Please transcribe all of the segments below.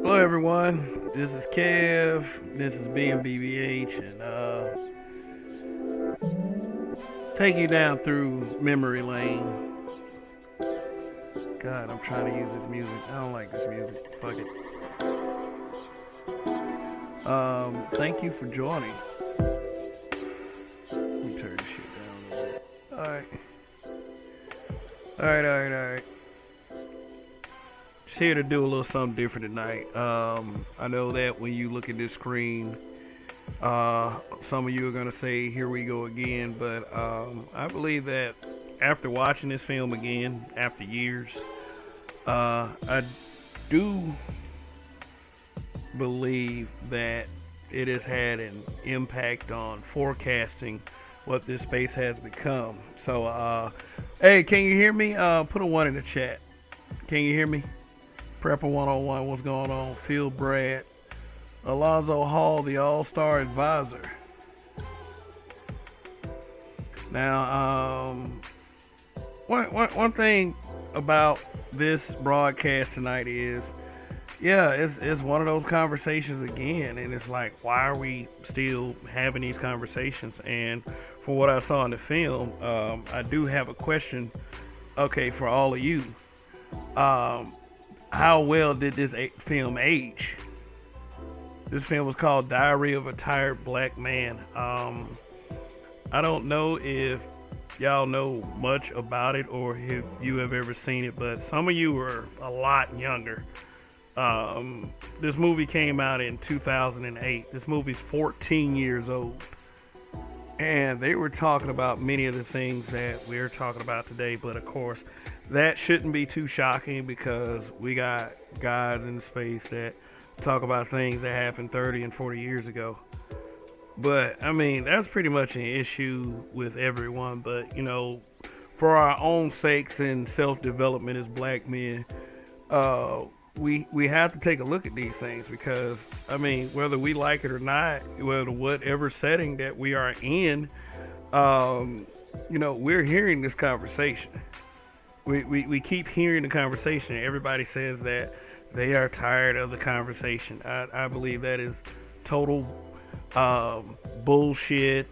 Hello everyone, this is Kev, this is BMBBH, and take you down through memory lane. God, I'm trying to use this music. I don't like this music. Fuck it. Thank you for joining. Let me turn this shit down a little bit. Alright. Alright. Just here to do a little something different tonight. I know that when you look at this screen, some of you are gonna say, "Here we go again," but I believe that after watching this film again after years, I do believe that it has had an impact on forecasting what this space has become. So, hey, can you hear me? Put a one in the chat. Can you hear me? Prepper 101, what's going on? Phil Brad, Alonzo Hall, the All-Star Advisor. Now, one thing about this broadcast tonight is, yeah, it's one of those conversations again, and it's like, why are we still having these conversations? And for what I saw in the film, I do have a question, okay, for all of you. How well did this film age? This film was called Diary of a Tired Black Man. I don't know if y'all know much about it or if you have ever seen it, but some of you were a lot younger. This movie came out in 2008. This movie's 14 years old. And they were talking about many of the things that we're talking about today, but of course, that shouldn't be too shocking because we got guys in space that talk about things that happened 30 and 40 years ago. But, I mean, that's pretty much an issue with everyone, but, you know, for our own sakes and self-development as black men, we have to take a look at these things because, I mean, whether we like it or not, whether whatever setting that we are in, you know, we're hearing this conversation. We keep hearing the conversation. Everybody says that they are tired of the conversation. I believe that is total bullshit,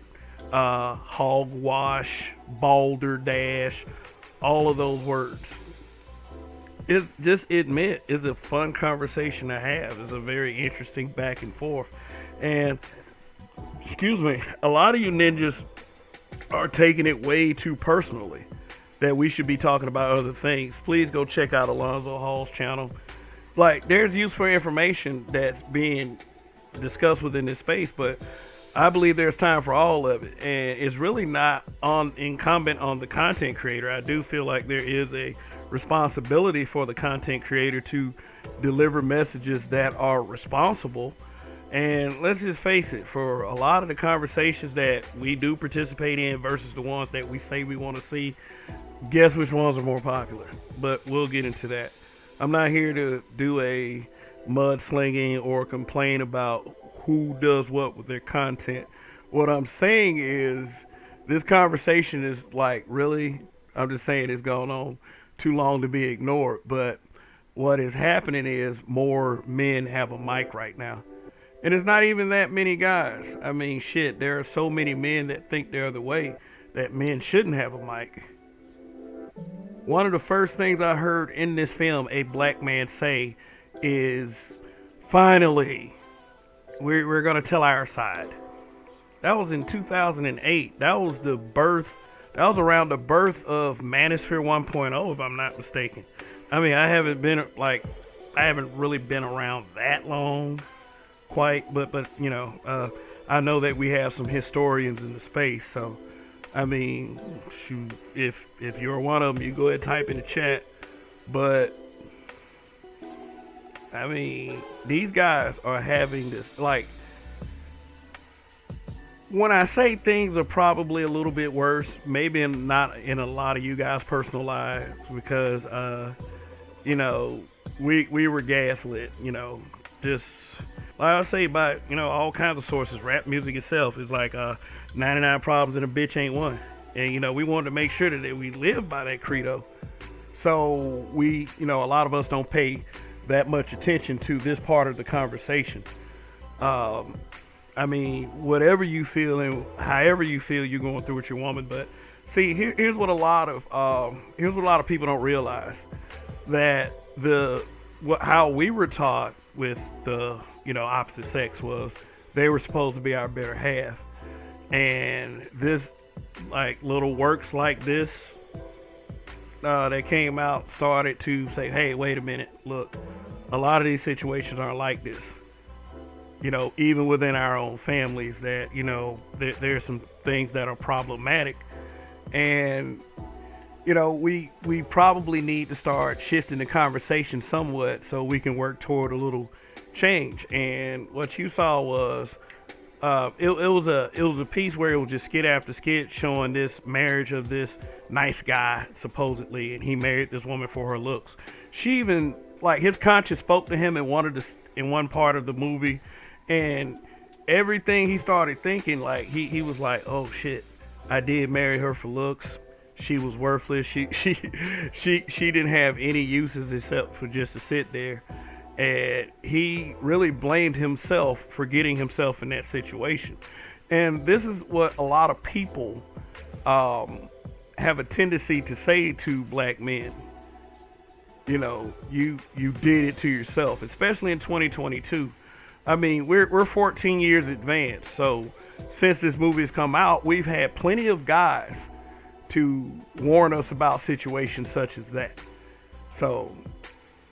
hogwash, balderdash, all of those words. It's just admit it's a fun conversation to have. It's a very interesting back and forth. And excuse me, a lot of you ninjas are taking it way too personally that we should be talking about other things. Please go check out Alonzo Hall's channel. Like, there's useful information that's being discussed within this space, but I believe there's time for all of it, and it's really not incumbent on the content creator. I do feel like there is a responsibility for the content creator to deliver messages that are responsible. And let's just face it, for a lot of the conversations that we do participate in versus the ones that we say we want to see, guess which ones are more popular? But we'll get into that. I'm not here to do a mudslinging or complain about who does what with their content. What I'm saying is this conversation is like, really, I'm just saying it's gone on too long to be ignored. But what is happening is more men have a mic right now. And it's not even that many guys. I mean, shit, there are so many men that think they're the way that men shouldn't have a mic. One of the first things I heard in this film a black man say is, finally, we're going to tell our side. That was in 2008. That was around the birth of Manosphere 1.0, if I'm not mistaken. I mean, I haven't really been around that long, quite, but you know, I know that we have some historians in the space, so I mean, shoot, if you're one of them, you go ahead and type in the chat. But I mean, these guys are having this, like, when I say things are probably a little bit worse, maybe not in a lot of you guys' personal lives, because you know, we were gaslit, you know, just like I say by, you know, all kinds of sources. Rap music itself is like 99 problems and a bitch ain't one. And you know, we wanted to make sure that we live by that credo. So we, you know, a lot of us don't pay that much attention to this part of the conversation. Um, I mean, whatever you feel and however you feel you're going through with your woman, but see, here's what here's what a lot of people don't realize, that how we were taught with the opposite sex was they were supposed to be our better half, and this like little works like this that came out started to say, hey, wait a minute, look, a lot of these situations aren't like this. Even within our own families, that there's some things that are problematic, and we probably need to start shifting the conversation somewhat so we can work toward a little change. And what you saw was it was a piece where it was just skit after skit showing this marriage of this nice guy supposedly, and he married this woman for her looks. She even, like, his conscience spoke to him in one part of the movie, and everything he started thinking, like he was like, oh shit, I did marry her for looks. She was worthless. She didn't have any uses except for just to sit there. And he really blamed himself for getting himself in that situation. And this is what a lot of people have a tendency to say to black men. You did it to yourself, especially in 2022. I mean, we're 14 years advanced. So since this movie has come out, we've had plenty of guys to warn us about situations such as that. So,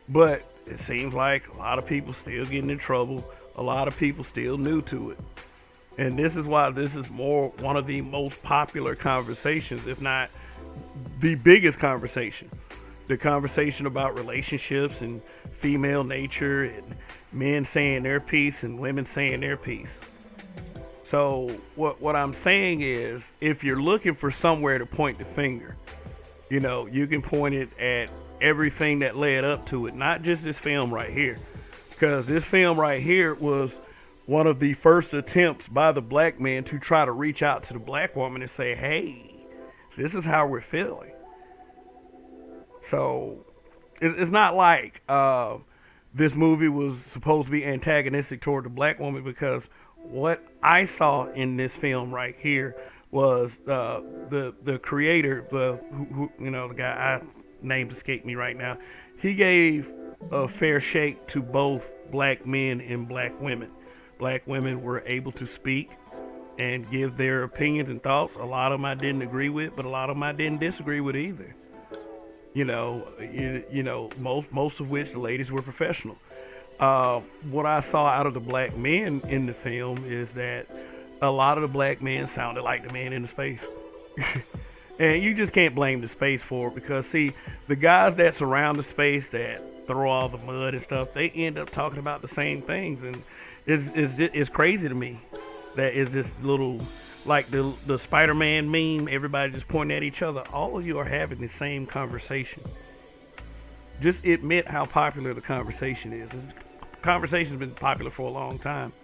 but it seems like a lot of people still getting in trouble. A lot of people still new to it. And this is why this is one of the most popular conversations, if not the biggest conversation. The conversation about relationships and female nature and men saying their piece and women saying their piece. So what I'm saying is, if you're looking for somewhere to point the finger, you can point it at everything that led up to it, not just this film right here. Because this film right here was one of the first attempts by the black man to try to reach out to the black woman and say, hey, this is how we're feeling. So it's not like this movie was supposed to be antagonistic toward the black woman, because what I saw in this film right here was the creator, the guy, names escape me right now. He gave a fair shake to both black men and black women. Black women were able to speak and give their opinions and thoughts. A lot of them I didn't agree with, but a lot of them I didn't disagree with either. Most of which the ladies were professional. What I saw out of the black men in the film is that a lot of the black men sounded like the man in the space. And you just can't blame the space for it, because see, the guys that surround the space, that throw all the mud and stuff, they end up talking about the same things. And it's crazy to me that is this little, like the Spider-Man meme, everybody just pointing at each other. All of you are having the same conversation. Just admit how popular the conversation is. The conversation's been popular for a long time.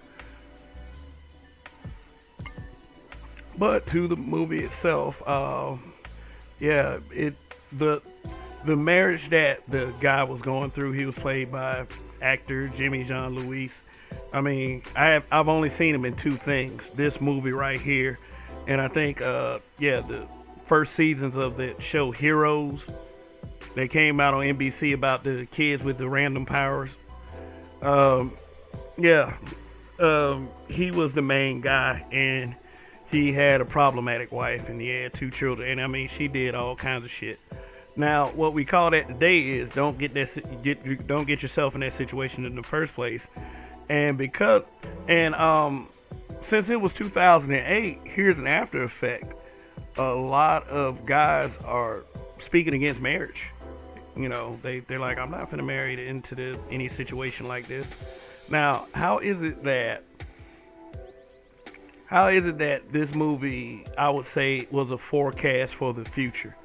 But to the movie itself, the marriage that the guy was going through, he was played by actor Jimmy Jean Louis. I mean, I've only seen him in two things: this movie right here, and I think the first seasons of that show Heroes. They came out on NBC about the kids with the random powers. He was the main guy, and he had a problematic wife, and he had two children. And I mean, she did all kinds of shit. Now, what we call that today is don't get yourself in that situation in the first place. And since it was 2008, here's an after effect. A lot of guys are speaking against marriage. They're like, I'm not gonna marry into any situation like this. Now, how is it that this movie, I would say, was a forecast for the future?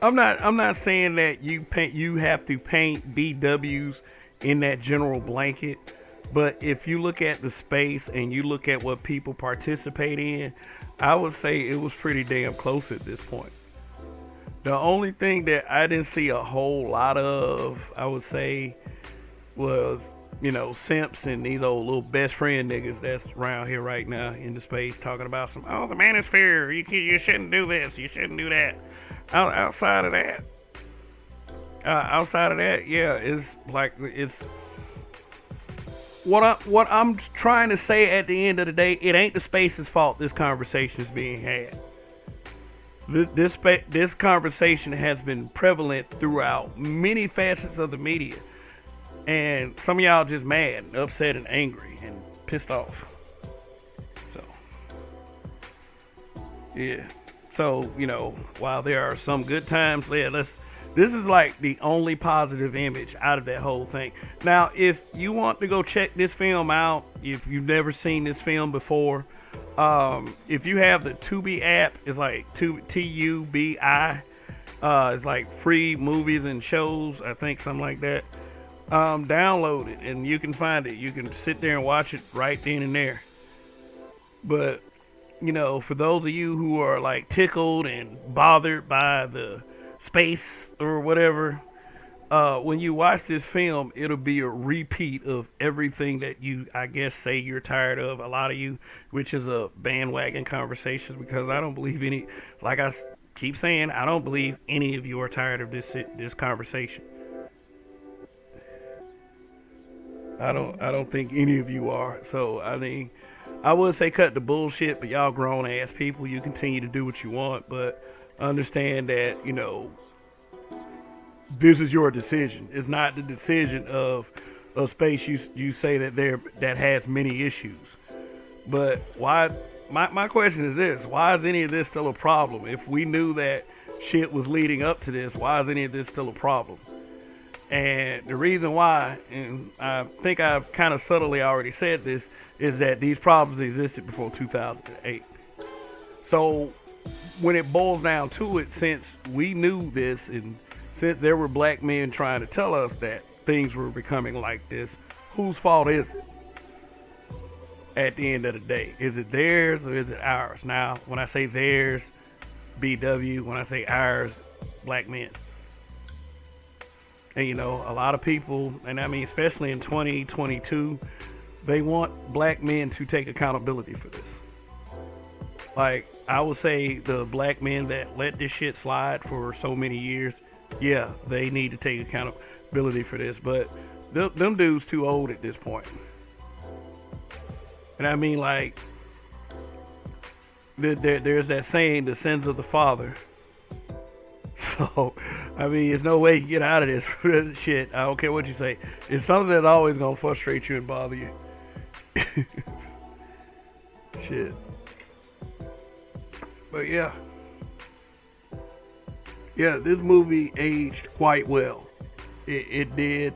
I'm not saying that you have to paint BWs in that general blanket, but if you look at the space and you look at what people participate in, I would say it was pretty damn close at this point. The only thing that I didn't see a whole lot of, I would say, was simps and these old little best friend niggas that's around here right now in the space talking about the manosphere. You shouldn't do this. You shouldn't do that. Outside of that, yeah, it's what I'm trying to say at the end of the day. It ain't the space's fault this conversation is being had. This conversation has been prevalent throughout many facets of the media, and some of y'all just mad, and upset, and angry, and pissed off. So, yeah. So while there are some good times, this is like the only positive image out of that whole thing. Now, if you want to go check this film out, if you've never seen this film before, if you have the Tubi app, it's like Tubi. It's like free movies and shows, I think, something like that. Download it and you can find it. You can sit there and watch it right then and there. But for those of you who are like tickled and bothered by the space or whatever, when you watch this film, it'll be a repeat of everything that you, I guess, say you're tired of. A lot of you, which is a bandwagon conversation, because I don't believe like I keep saying, I don't believe any of you are tired of this conversation. I don't think any of you are. So I mean, I would say cut the bullshit, but y'all grown ass people, you continue to do what you want, but understand that this is your decision. It's not the decision of a space you say that has many issues. But why? My question is this: why is any of this still a problem? If we knew that shit was leading up to this, why is any of this still a problem? And the reason why, and I think I've kind of subtly already said this, is that these problems existed before 2008. So when it boils down to it, since we knew this, and since there were black men trying to tell us that things were becoming like this, whose fault is it? At the end of the day, is it theirs or is it ours? Now, when I say theirs, BW, when I say ours, black men. And a lot of people, and I mean especially in 2022, they want black men to take accountability for this. Like, I would say the black men that let this shit slide for so many years, yeah, they need to take accountability for this. But them dudes too old at this point. And I mean, like, there's that saying, the sins of the father. So, I mean, there's no way you get out of this shit. I don't care what you say. It's something that's always going to frustrate you and bother you. Shit. But yeah. Yeah, this movie aged quite well. It did.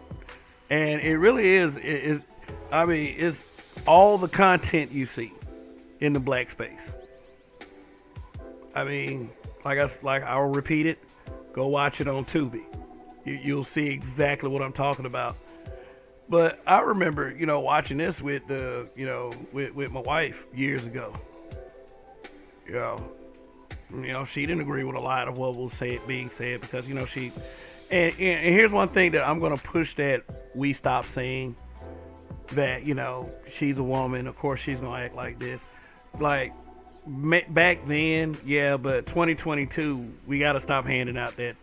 And it really is. It's all the content you see in the black space. I mean, I'll repeat it. Go watch it on Tubi. You'll see exactly what I'm talking about. But I remember, watching this with with my wife years ago. She didn't agree with a lot of what was being said because she. And here's one thing that I'm gonna push that we stop saying. That she's a woman. Of course, she's gonna act like this. Like. Back then, yeah, but 2022, we got to stop handing out that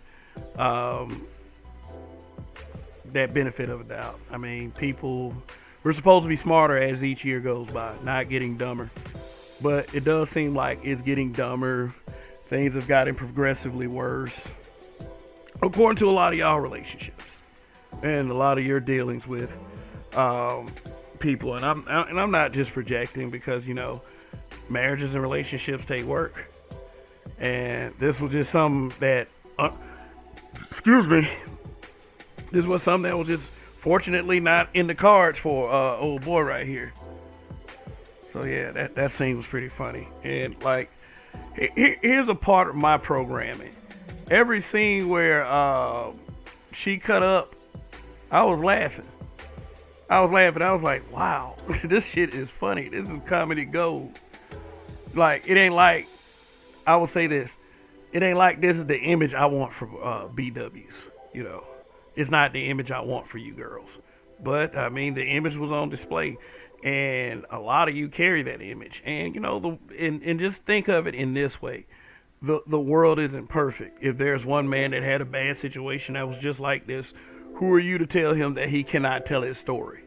benefit of a doubt. I mean, we're supposed to be smarter as each year goes by, not getting dumber. But it does seem like it's getting dumber. Things have gotten progressively worse, according to a lot of y'all relationships and a lot of your dealings with people. And I'm not just projecting because marriages and relationships take work, and this was just something that this was something that was just fortunately not in the cards for old boy right here. So yeah, that scene was pretty funny. And like, here's a part of my programming. Every scene where she cut up, I was laughing. I was like, wow, this shit is funny. This is comedy gold. Like, it ain't like, I will say this. It ain't like this is the image I want for BWs. You know, it's not the image I want for you girls. But I mean, the image was on display, and a lot of you carry that image. And you know, and just think of it in this way: the world isn't perfect. If there's one man that had a bad situation that was just like this, who are you to tell him that he cannot tell his story?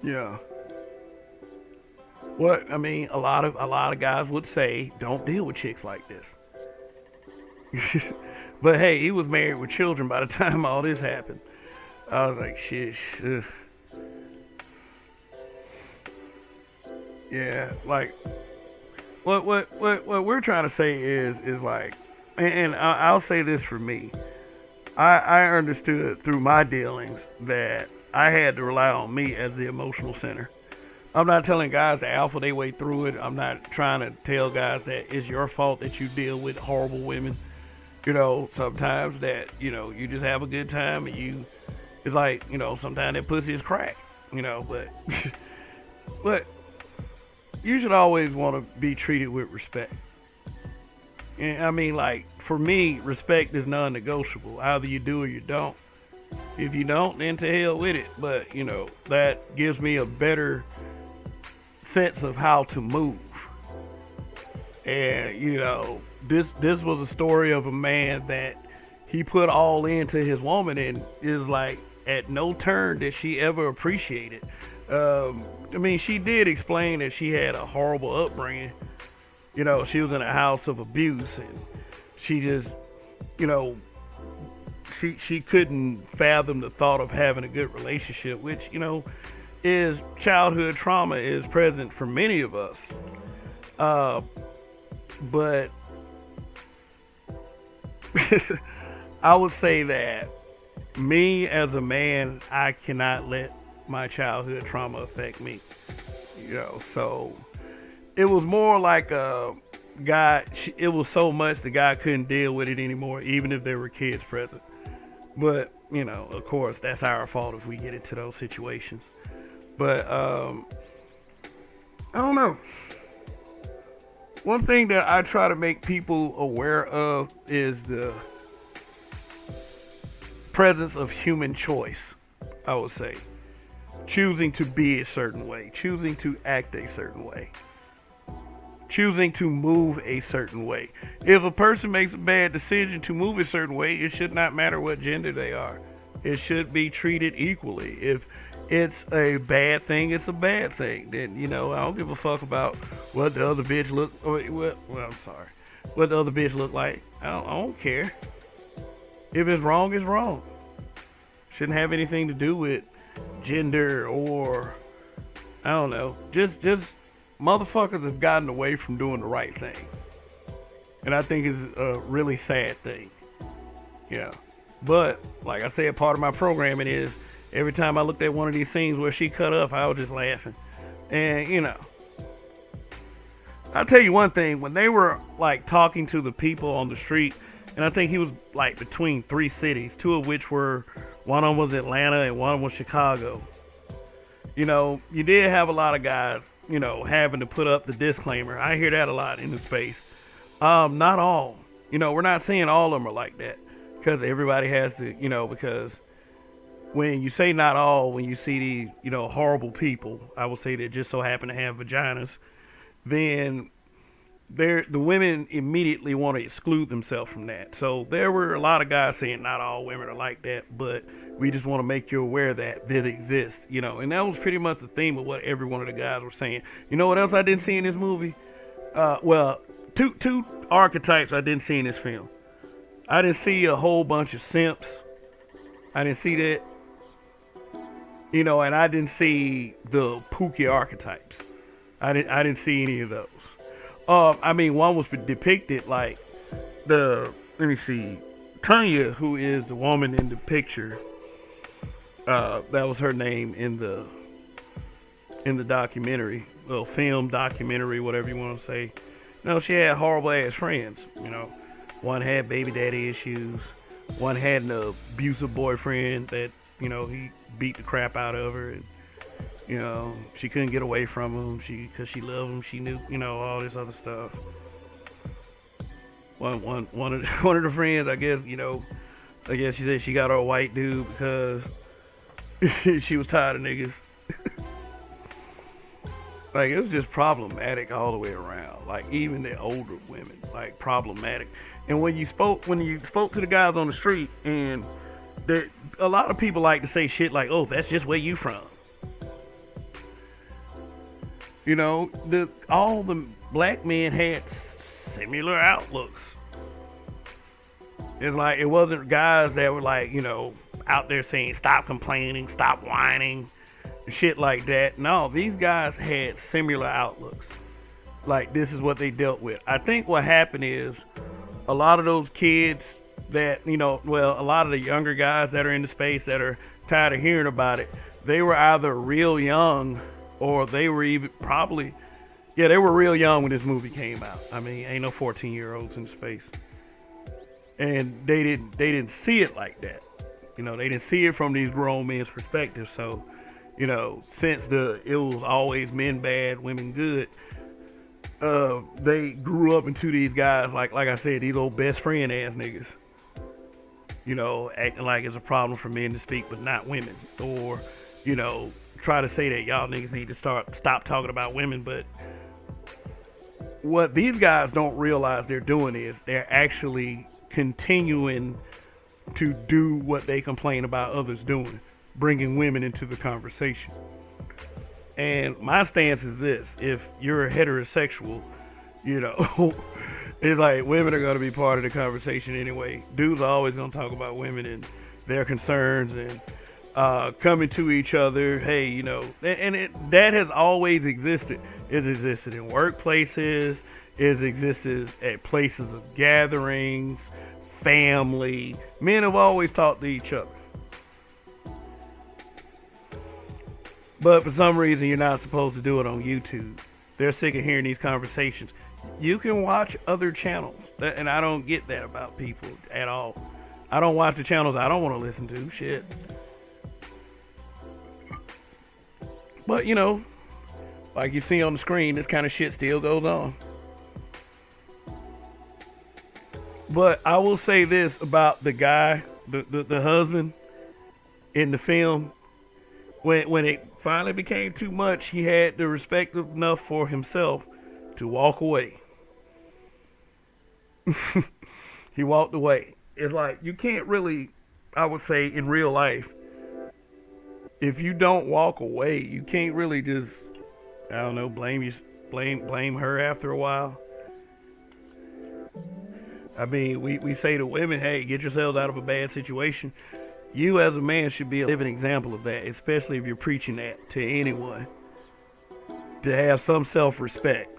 Yeah. What I mean, a lot of guys would say, don't deal with chicks like this. But hey, he was married with children by the time all this happened. I was like, shit. Ugh. Yeah, like what we're trying to say is like, and I'll say this for me. I understood through my dealings that I had to rely on me as the emotional center. I'm not telling guys to alpha their way through it. I'm not trying to tell guys that it's your fault that you deal with horrible women. You know, sometimes that, you know, you just have a good time and it's like, you know, sometimes that pussy is crack, you know, but, but you should always want to be treated with respect. And I mean, like, for me, respect is non-negotiable. Either you do or you don't. If you don't, then to hell with it. But, you know, that gives me a better sense of how to move. And, you know, this was a story of a man that he put all into his woman and is like, at no turn did she ever appreciate it. I mean, she did explain that she had a horrible upbringing. You know, she was in a house of abuse and she just, you know, she couldn't fathom the thought of having a good relationship, which, you know, is childhood trauma is present for many of us. But I would say that me as a man, I cannot let my childhood trauma affect me. You know, so it was more like a guy. It was so much the guy couldn't deal with it anymore, even if there were kids present. But you know, of course, that's our fault if we get into those situations. But I don't know. One thing that I try to make people aware of is the presence of human choice. I would say choosing to be a certain way, choosing to act a certain way, choosing to move a certain way. If a person makes a bad decision to move a certain way, it should not matter what gender they are. It should be treated equally. If it's a bad thing, it's a bad thing. Then, you know, I don't give a fuck about what the other bitch look. Well, I'm sorry. What the other bitch look like. I don't care. If it's wrong, it's wrong. Shouldn't have anything to do with gender or I don't know. Just motherfuckers have gotten away from doing the right thing, and I think it's a really sad thing. Yeah, but like I said, part of my programming is every time I looked at one of these scenes where she cut up, I was just laughing, and you know. I'll tell you one thing, when they were like talking to the people on the street, and I think he was like between three cities, two of which were, one of them was Atlanta and one was Chicago. You know, you did have a lot of guys, you know, having to put up the disclaimer. I hear that a lot in the space. Not all. You know, we're not saying all of them are like that. Because everybody has to, you know, because when you say not all, when you see these, you know, horrible people, I will say that just so happen to have vaginas, then the women immediately want to exclude themselves from that. So there were a lot of guys saying not all women are like that, but we just want to make you aware that it exists, you know. And that was pretty much the theme of what every one of the guys were saying. You know what else I didn't see in this movie? Well, two archetypes I didn't see in this film. I didn't see a whole bunch of simps. I didn't see that. You know, and I didn't see the Pookie archetypes. I didn't see any of those. I mean, one was depicted like let me see, Tanya, who is the woman in the picture. That was her name in the documentary, well, film documentary, whatever you want to say. You know, she had horrible ass friends. You know, one had baby daddy issues. One had an abusive boyfriend that, you know, he beat the crap out of her. And You know, she couldn't get away from him. Because she loved him. She knew, all this other stuff. One of the friends, I guess she said she got her a white dude because she was tired of niggas. Like, it was just problematic all the way around. Like, even the older women, like, problematic. And when you spoke to the guys on the street, and a lot of people like to say shit like, "Oh, that's just where you from." All the black men had similar outlooks. It's like, it wasn't guys that were like, out there saying, "Stop complaining, stop whining," shit like that. No, these guys had similar outlooks. Like, this is what they dealt with. I think what happened is a lot of those kids that, a lot of the younger guys that are in the space that are tired of hearing about it, they were either real young or they were even probably, they were real young when this movie came out. I mean, ain't no 14-year-olds in space. And they didn't see it like that. They didn't see it from these grown men's perspective. So, since it was always men bad, women good, they grew up into these guys, like I said, these old best friend ass niggas. Acting like it's a problem for men to speak but not women. Or, try to say that y'all niggas need to stop talking about women. But what these guys don't realize they're doing is they're actually continuing to do what they complain about others doing, bringing women into the conversation. And my stance is this: if you're heterosexual, it's like, women are going to be part of the conversation anyway. Dudes are always going to talk about women and their concerns and coming to each other. Hey, that has always existed. It's existed in workplaces. It's existed at places of gatherings, family. Men have always talked to each other. But for some reason, you're not supposed to do it on YouTube. They're sick of hearing these conversations. You can watch other channels. And I don't get that about people at all. I don't watch the channels I don't want to listen to. Shit. But, like you see on the screen, this kind of shit still goes on. But I will say this about the guy, the husband in the film. When it finally became too much, he had the respect enough for himself to walk away. He walked away. It's like, you can't really, I would say, in real life, if you don't walk away, you can't really just, I don't know, blame her after a while. I mean, we say to women, hey, get yourselves out of a bad situation. You as a man should be a living example of that, especially if you're preaching that to anyone. To have some self-respect.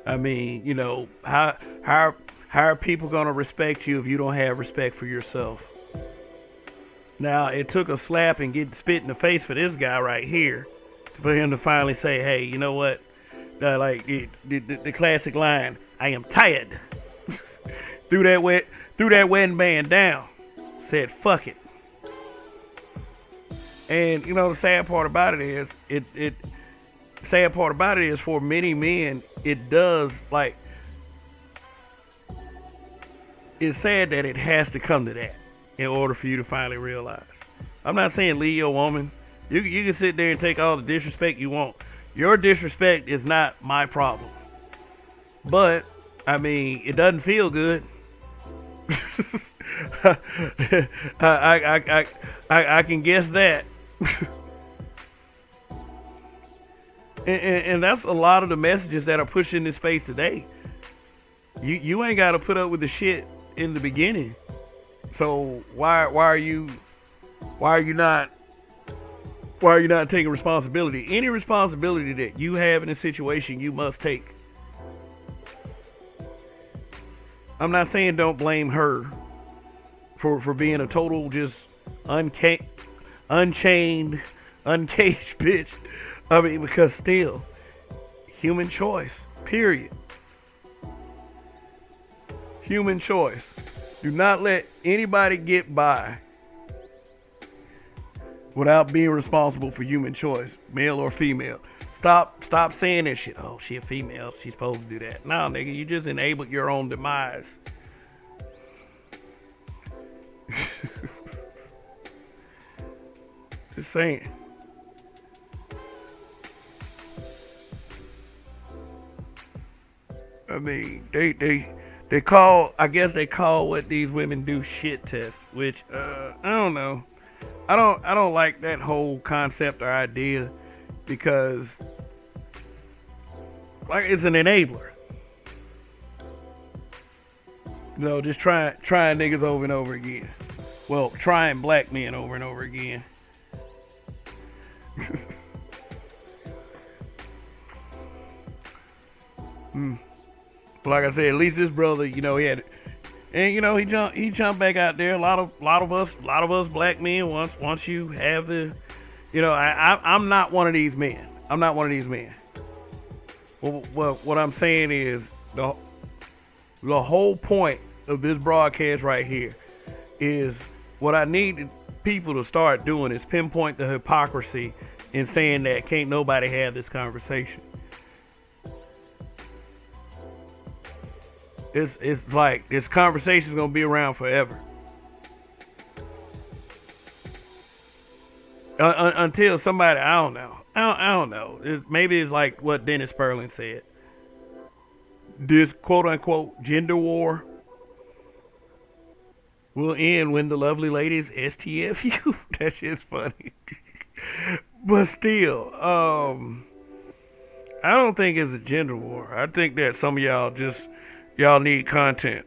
I mean, how are people going to respect you if you don't have respect for yourself? Now, it took a slap and get spit in the face for this guy right here for him to finally say, hey, you know what? Like the classic line, I am tired. threw that wedding band down. Said, fuck it. And the sad part about it is for many men, it does, like, it's sad that it has to come to that in order for you to finally realize. I'm not saying leave your woman. You can sit there and take all the disrespect you want. Your disrespect is not my problem. But I mean, it doesn't feel good. I can guess that. and that's a lot of the messages that are pushed in this space today. You ain't got to put up with the shit in the beginning. So why are you not taking responsibility? Any responsibility that you have in a situation, you must take. I'm not saying don't blame her for being a total just unchained, uncaged bitch. I mean, because still, human choice, period. Human choice. Do not let anybody get by without being responsible for human choice, male or female. Stop saying that shit. Oh, she a female. She's supposed to do that. No, nigga, you just enabled your own demise. Just saying. I mean, they call. I guess they call what these women do shit test, which I don't know. I don't like that whole concept or idea because like it's an enabler. You know, just trying niggas over and over again. Well, trying black men over and over again. But like I said, at least this brother, you know, he had, and you know, he jumped back out there. A lot of us black men. Once you have the, you know, I'm not one of these men. I'm not one of these men. Well, what I'm saying is the whole point of this broadcast right here is what I need people to start doing is pinpoint the hypocrisy in saying that can't nobody have this conversation. It's like this conversation is gonna be around forever until somebody I don't know. Maybe it's like what Dennis Sperling said. This quote unquote gender war will end when the lovely ladies STFU. That shit's funny. But still, I don't think it's a gender war. I think that some of y'all need content.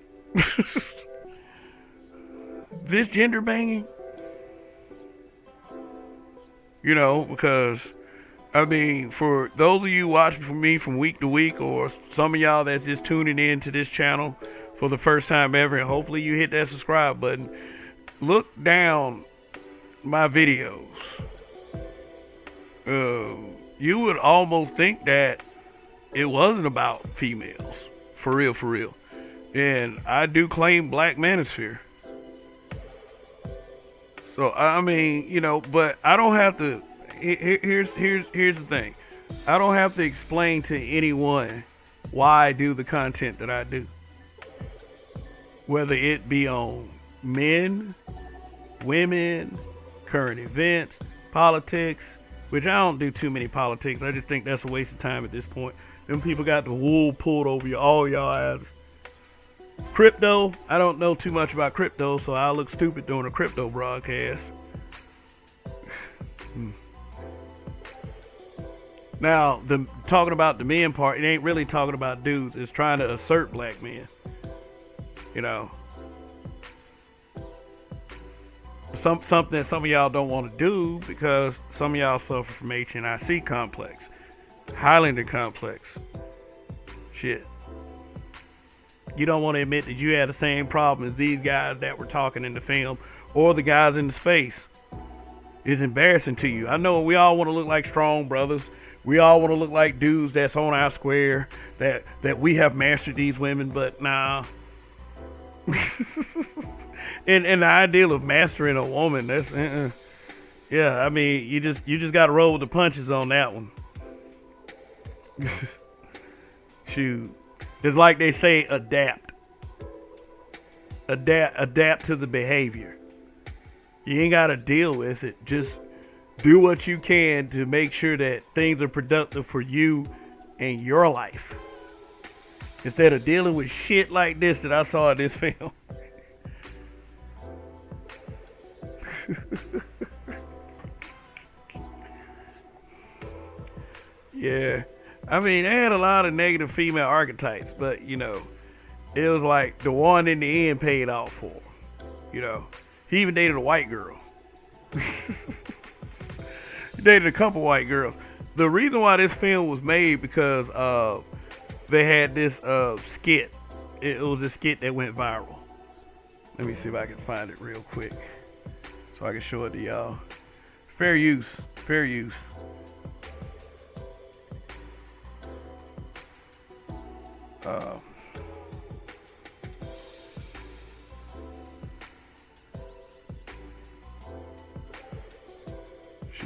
This gender banging, you know, because I mean, for those of you watching for me from week to week, or some of y'all that's just tuning in to this channel for the first time ever, and hopefully you hit that subscribe button, look down my videos. You would almost think that it wasn't about females. For real. And I do claim Black Manosphere. So, I mean, you know, but I don't have to, here's the thing. I don't have to explain to anyone why I do the content that I do. Whether it be on men, women, current events, politics, which I don't do too many politics. I just think that's a waste of time at this point. Them people got the wool pulled over all y'all eyes. Crypto, I don't know too much about crypto, so I look stupid doing a crypto broadcast. Now, talking about the men part, it ain't really talking about dudes. It's trying to assert black men. You know. Something that some of y'all don't want to do because some of y'all suffer from HNIC complex. Highlander complex. Shit. You don't want to admit that you had the same problem as these guys that were talking in the film or the guys in the space. It's embarrassing to you. I know we all want to look like strong brothers. We all want to look like dudes that's on our square, that we have mastered these women, but nah. and the ideal of mastering a woman, that's yeah, I mean, you just got to roll with the punches on that one. Shoot. It's like they say, adapt to the behavior. You ain't got to deal with it. Just do what you can to make sure that things are productive for you and your life. Instead of dealing with shit like this that I saw in this film. Yeah. I mean, they had a lot of negative female archetypes, but, you know, it was like the one in the end paid off for him. You know, he even dated a white girl. He dated a couple white girls. The reason why this film was made because they had this skit. It was a skit that went viral. Let me see if I can find it real quick so I can show it to y'all. Fair use.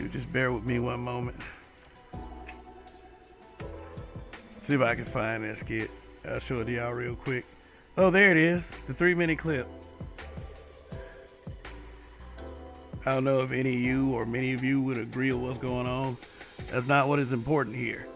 Just bear with me one moment. See if I can find that skit. I'll show it to y'all real quick. Oh, there it is. The 3-minute clip. I don't know if any of you or many of you would agree with what's going on. That's not what is important here.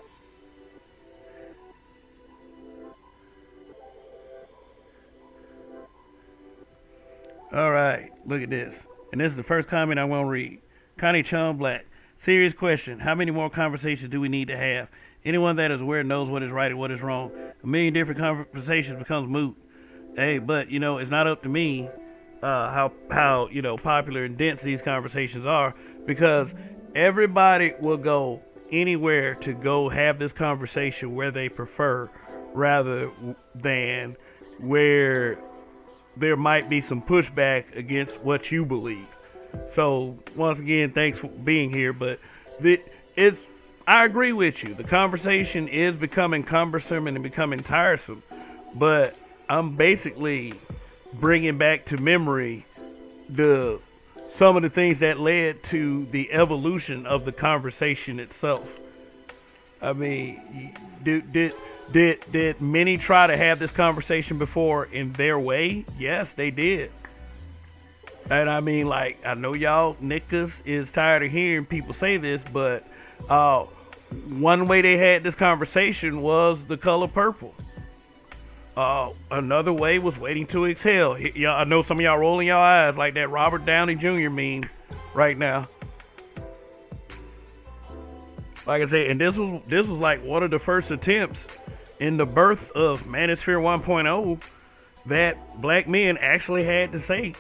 All right, look at this. And this is the first comment I want to read. Connie Chum Black. Serious question. How many more conversations do we need to have? Anyone that is aware knows what is right and what is wrong. A million different conversations becomes moot. Hey, but, it's not up to me how popular and dense these conversations are, because everybody will go anywhere to go have this conversation where they prefer, rather than where there might be some pushback against what you believe. So once again, thanks for being here. But I agree with you. The conversation is becoming cumbersome and becoming tiresome. But I'm basically bringing back to memory some of the things that led to the evolution of the conversation itself. I mean, did many try to have this conversation before in their way? Yes, they did. And I mean, like, I know y'all niggas is tired of hearing people say this, but one way they had this conversation was the color purple. Another way was waiting to exhale. I know some of y'all rolling your eyes like that Robert Downey Jr. meme right now. Like I said, and this was like one of the first attempts in the birth of Manosphere 1.0 that black men actually had to say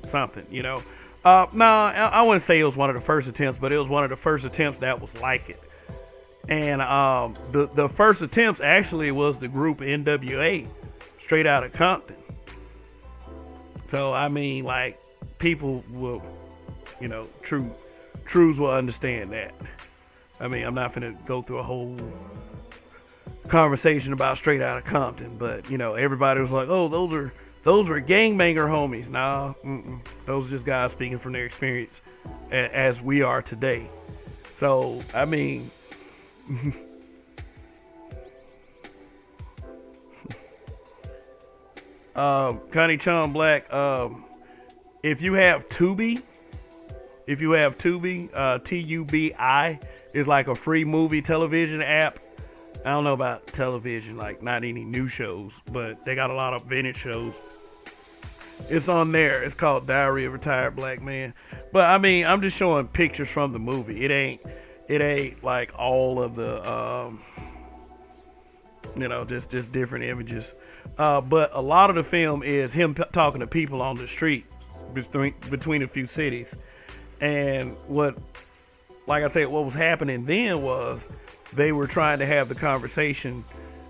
something, No, I wouldn't say it was one of the first attempts, but it was one of the first attempts that was like it. And the first attempts actually was the group NWA, straight out of Compton. So I mean, like, people will, trues will understand that. I mean, I'm not gonna go through a whole conversation about straight out of Compton, but everybody was like, "Oh, those were gangbanger homies." Nah, those are just guys speaking from their experience, as we are today. So I mean, Connie Chum Black. If you have Tubi, TUBI is like a free movie television app. I don't know about television, like not any new shows, but they got a lot of vintage shows. It's on there. It's called Diary of a Retired Black Man. But I mean, I'm just showing pictures from the movie. It ain't like all of the just different images. But a lot of the film is him talking to people on the street between a few cities. And what was happening then was they were trying to have the conversation.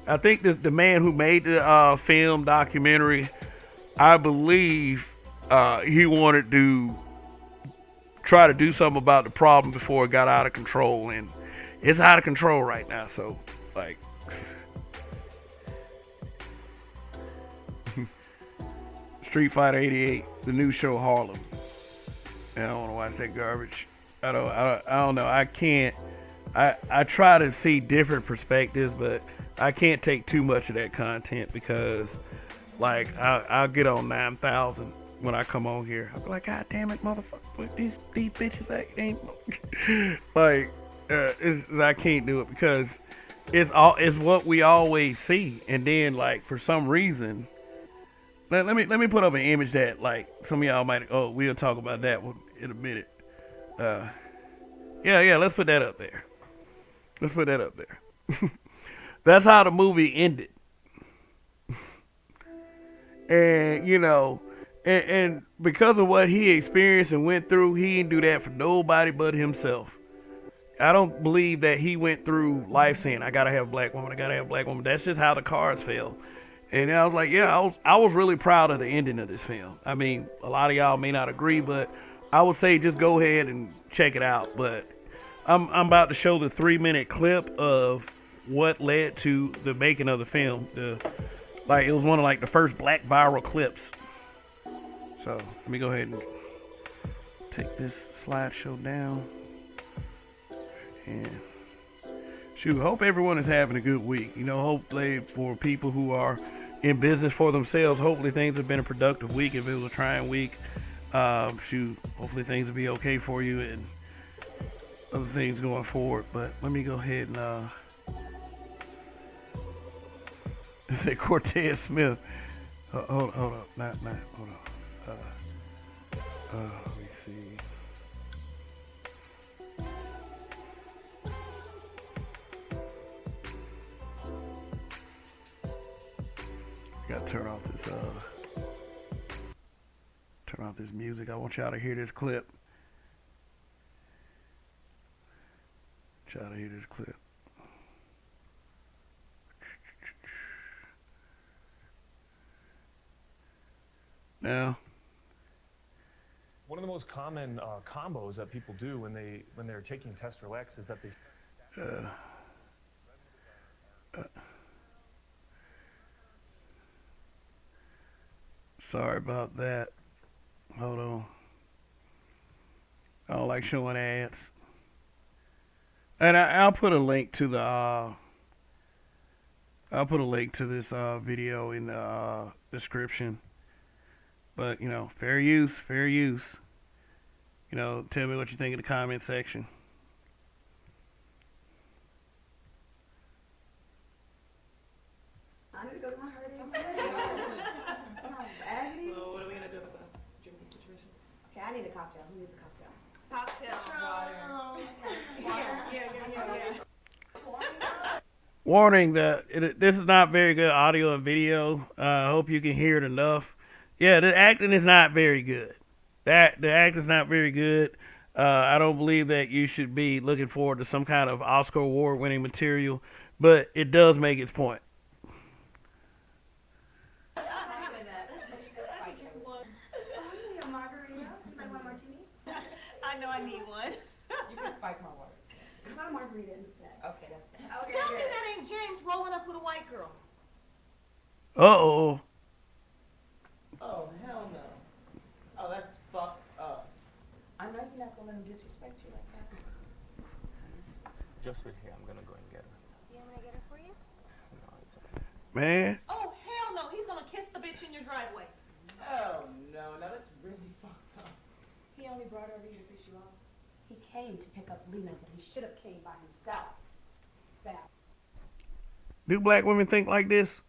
I think the man who made the film documentary, I believe he wanted to try to do something about the problem before it got out of control, and it's out of control right now. So, like, Street Fighter 88, the new show Harlem. And I don't want to watch that garbage. I don't know. I can't. I try to see different perspectives, but I can't take too much of that content because, like, I'll get on 9,000 when I come on here. I'll be like, God damn it, motherfucker! These bitches ain't like. I can't do it because it's what we always see, and then, like, for some reason, let me put up an image that, like, some of y'all might. Oh, we'll talk about that one in a minute. Yeah, let's put that up there. That's how the movie ended. And, and because of what he experienced and went through, he didn't do that for nobody but himself. I don't believe that he went through life saying, I gotta have a black woman. That's just how the cards fell. And I was like, yeah, I was really proud of the ending of this film. I mean, a lot of y'all may not agree, but I would say just go ahead and check it out. But I'm about to show the 3-minute clip of what led to the making of the film. It was one of, like, the first black viral clips. So let me go ahead and take this slideshow down. And shoot, hope everyone is having a good week. You know, hopefully for people who are in business for themselves, hopefully things have been a productive week. If it was a trying week, shoot, hopefully things will be okay for you and other things going forward. But let me go ahead and say Cortez Smith. Hold up, not, hold on. Let me see. Gotta turn off this music. I want y'all to hear this clip. Now, one of the most common combos that people do when they're taking Test X is that they. Sorry about that. Hold on. I don't like showing ads. And I'll put a link to this video in the description. But, you know, fair use. You know, tell me what you think in the comment section. I need to go to my hurting. Well, what are we gonna do about the drinking situation? Okay, I need a cocktail. Who needs a cocktail? Cocktail. Water. Yeah. Warning that this is not very good audio and video. I hope you can hear it enough. Yeah, the acting is not very good. The acting's not very good. I don't believe that you should be looking forward to some kind of Oscar award winning material, but it does make its point. I know I need one. You can spike my water. How about a margarita instead? Okay, that's fine. Okay, tell me that ain't James rolling up with a white girl. Uh-oh. Oh, hell no. Oh, that's fucked up. I know you're not gonna let him disrespect you like that. Just wait here. I'm gonna go and get her. You want me to get her for you? No, it's okay. Man. Oh, hell no. He's gonna kiss the bitch in your driveway. Oh no, now that's really fucked up. He only brought her over here to piss you off. He came to pick up Lena, but he should have came by himself. Fast. Do black women think like this?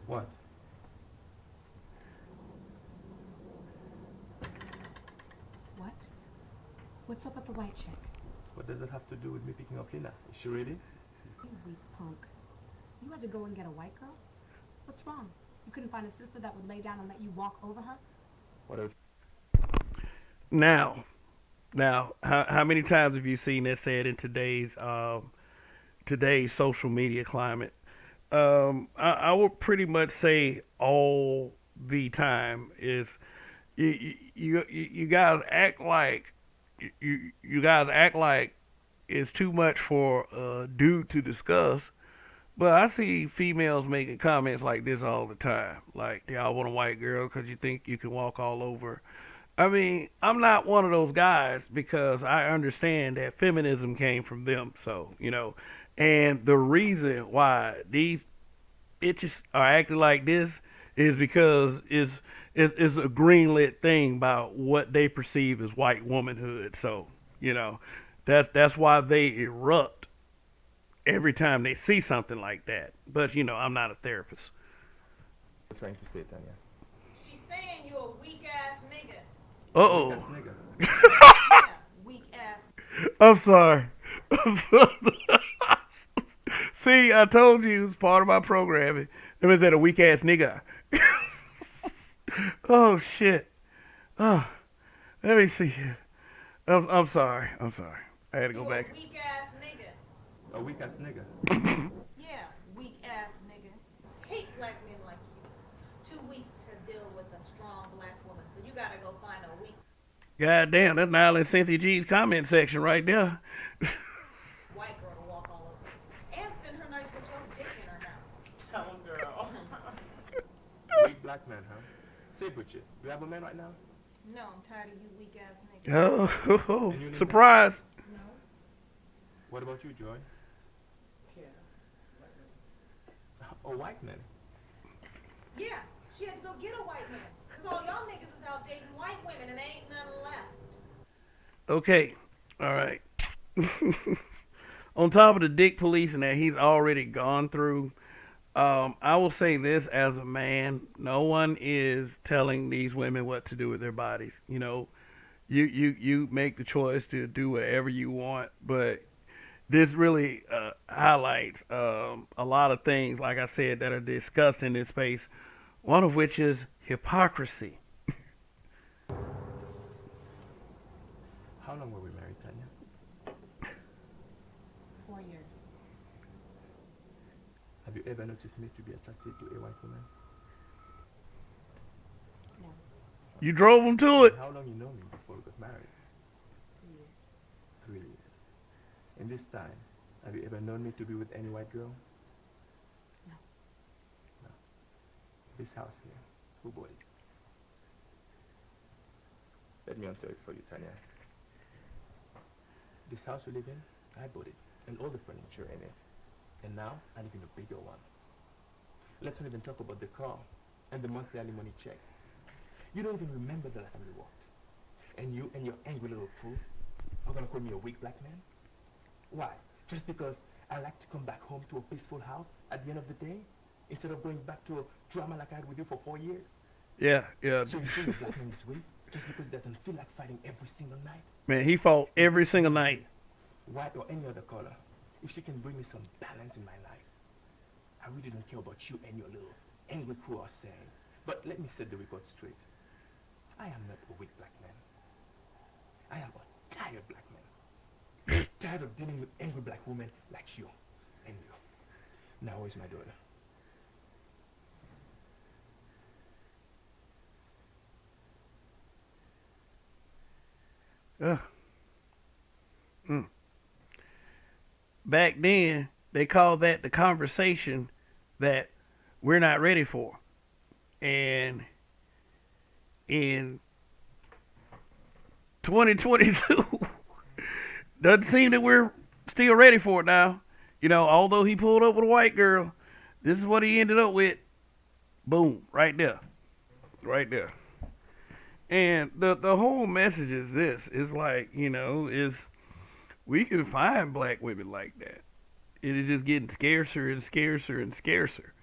What? What? What's up with the white chick? What does it have to do with me picking up Lina? Is she ready? You weak punk. You had to go and get a white girl? What's wrong? You couldn't find a sister that would lay down and let you walk over her? What if? Now, how many times have you seen that said in today's social media climate? I would pretty much say all the time is you guys act like you guys act like it's too much for a dude to discuss. But I see females making comments like this all the time. Like, y'all want a white girl because you think you can walk all over. I mean, I'm not one of those guys because I understand that feminism came from them. So, you know, and the reason why these bitches are acting like this is because it's a greenlit thing about what they perceive as white womanhood. So, you know, that's why they erupt every time they see something like that. But, you know, I'm not a therapist. You're trying to say, Tanya. She's saying you're a weak ass nigga. Uh-oh. Weak-ass nigga. Yeah, weak ass. I'm sorry. See, I told you it's part of my programming. It was that a weak ass nigga. Oh, shit. Oh, let me see. I'm sorry. I had to go You back. a weak ass nigga. A weak-ass nigga. Yeah, weak ass nigga. Hate black men like you. Too weak to deal with a strong black woman. So you gotta go find a weak God damn, that's Nile and Cynthia G's comment section right there. white girl to walk all over. And spend her nights with your dick in her mouth. Tell him, girl. Weak black man, huh? Say, Butchie, do you have a man right now? No, I'm tired of you weak ass niggas. Oh, And you need surprise. No. What about you, Joy? Yeah. A white man. Yeah, she had to go get a white man. Cause all y'all niggas is out dating white women and ain't none left. Okay. All right. On top of the dick police and that he's already gone through, I will say this as a man: no one is telling these women what to do with their bodies. You know, you make the choice to do whatever you want, but this really highlights a lot of things, like I said, that are discussed in this space. One of which is hypocrisy. How long were we married, Tanya? 4 years. Have you ever noticed me to be attracted to a white woman? No. You drove them to it. How long you know me before we got married? 3 years. 3 years. In this time, have you ever known me to be with any white girl? No. No. This house here, who bought it? Let me answer it for you, Tanya. This house we live in, I bought it, and all the furniture in it. And now, I live in a bigger one. Let's not even talk about the car and the monthly alimony check. You don't even remember the last time we walked. And you and your angry little crew are gonna call me a weak black man? Why? Just because I like to come back home to a peaceful house at the end of the day? Instead of going back to a drama like I had with you for 4 years? Yeah. So you think a black man is weak just because he doesn't feel like fighting every single night? Man, he fought every single night. White or any other color, if she can bring me some balance in my life, I really don't care about you and your little angry crew are saying. But let me set the record straight. I am not a weak black man. I am a tired black man. Tired of dealing with angry black women like you and you. Now where's my daughter? Back then, they called that the conversation that we're not ready for. And in 2022, doesn't seem that we're still ready for it now. You know, although he pulled up with a white girl, this is what he ended up with. Boom, right there. Right there. And the whole message is this. It's like, you know, is we can find black women like that. It is just getting scarcer and scarcer and scarcer.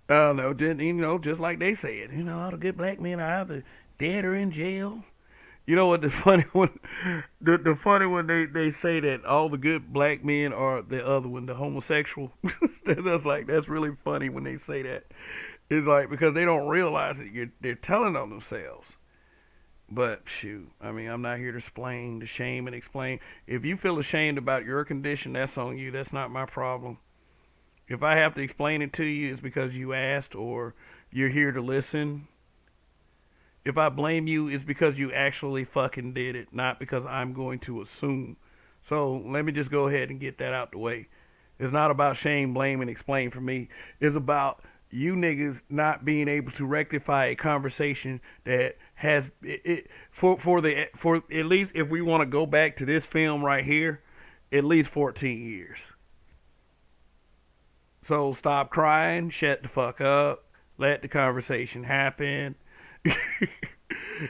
No, you know, just like they said, you know, all the good black men are either dead or in jail. You know what the funny one, the funny one they say that all the good black men are the other one, the homosexual. That's really funny when they say that. It's like because they don't realize it. They're telling on themselves. But shoot, I mean, I'm not here to explain, to shame and explain. If you feel ashamed about your condition, that's on you. That's not my problem. If I have to explain it to you, it's because you asked or you're here to listen. If I blame you, it's because you actually fucking did it, not because I'm going to assume. So let me just go ahead and get that out the way. It's not about shame, blame, and explain for me. It's about you niggas not being able to rectify a conversation that has for at least if we want to go back to this film right here, at least 14 years. So stop crying, shut the fuck up, let the conversation happen.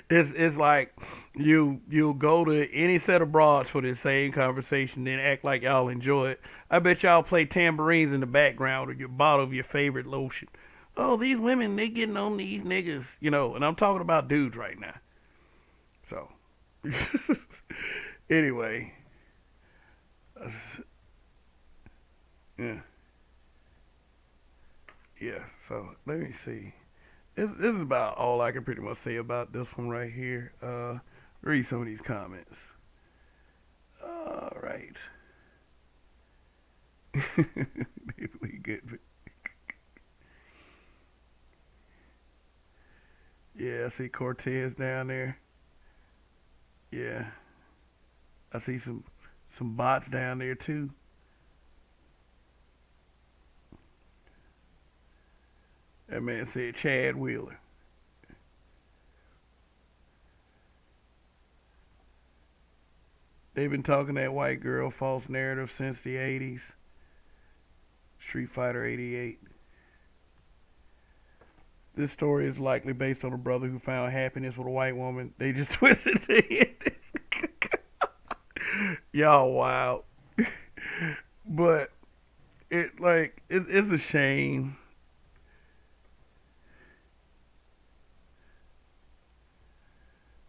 It's like you'll go to any set of broads for this same conversation, then act like y'all enjoy it. I bet y'all play tambourines in the background or your bottle of your favorite lotion. Oh, these women, they getting on these niggas, you know, and I'm talking about dudes right now. So, anyway, yeah. So let me see. This is about all I can pretty much say about this one right here. Read some of these comments. All right. We good. Yeah, I see Cortez down there. Yeah. I see some bots down there too. That man said Chad Wheeler. They've been talking that white girl false narrative since the 80s. Street Fighter 88. This story is likely based on a brother who found happiness with a white woman. They just twisted it. Y'all wild. But it's a shame.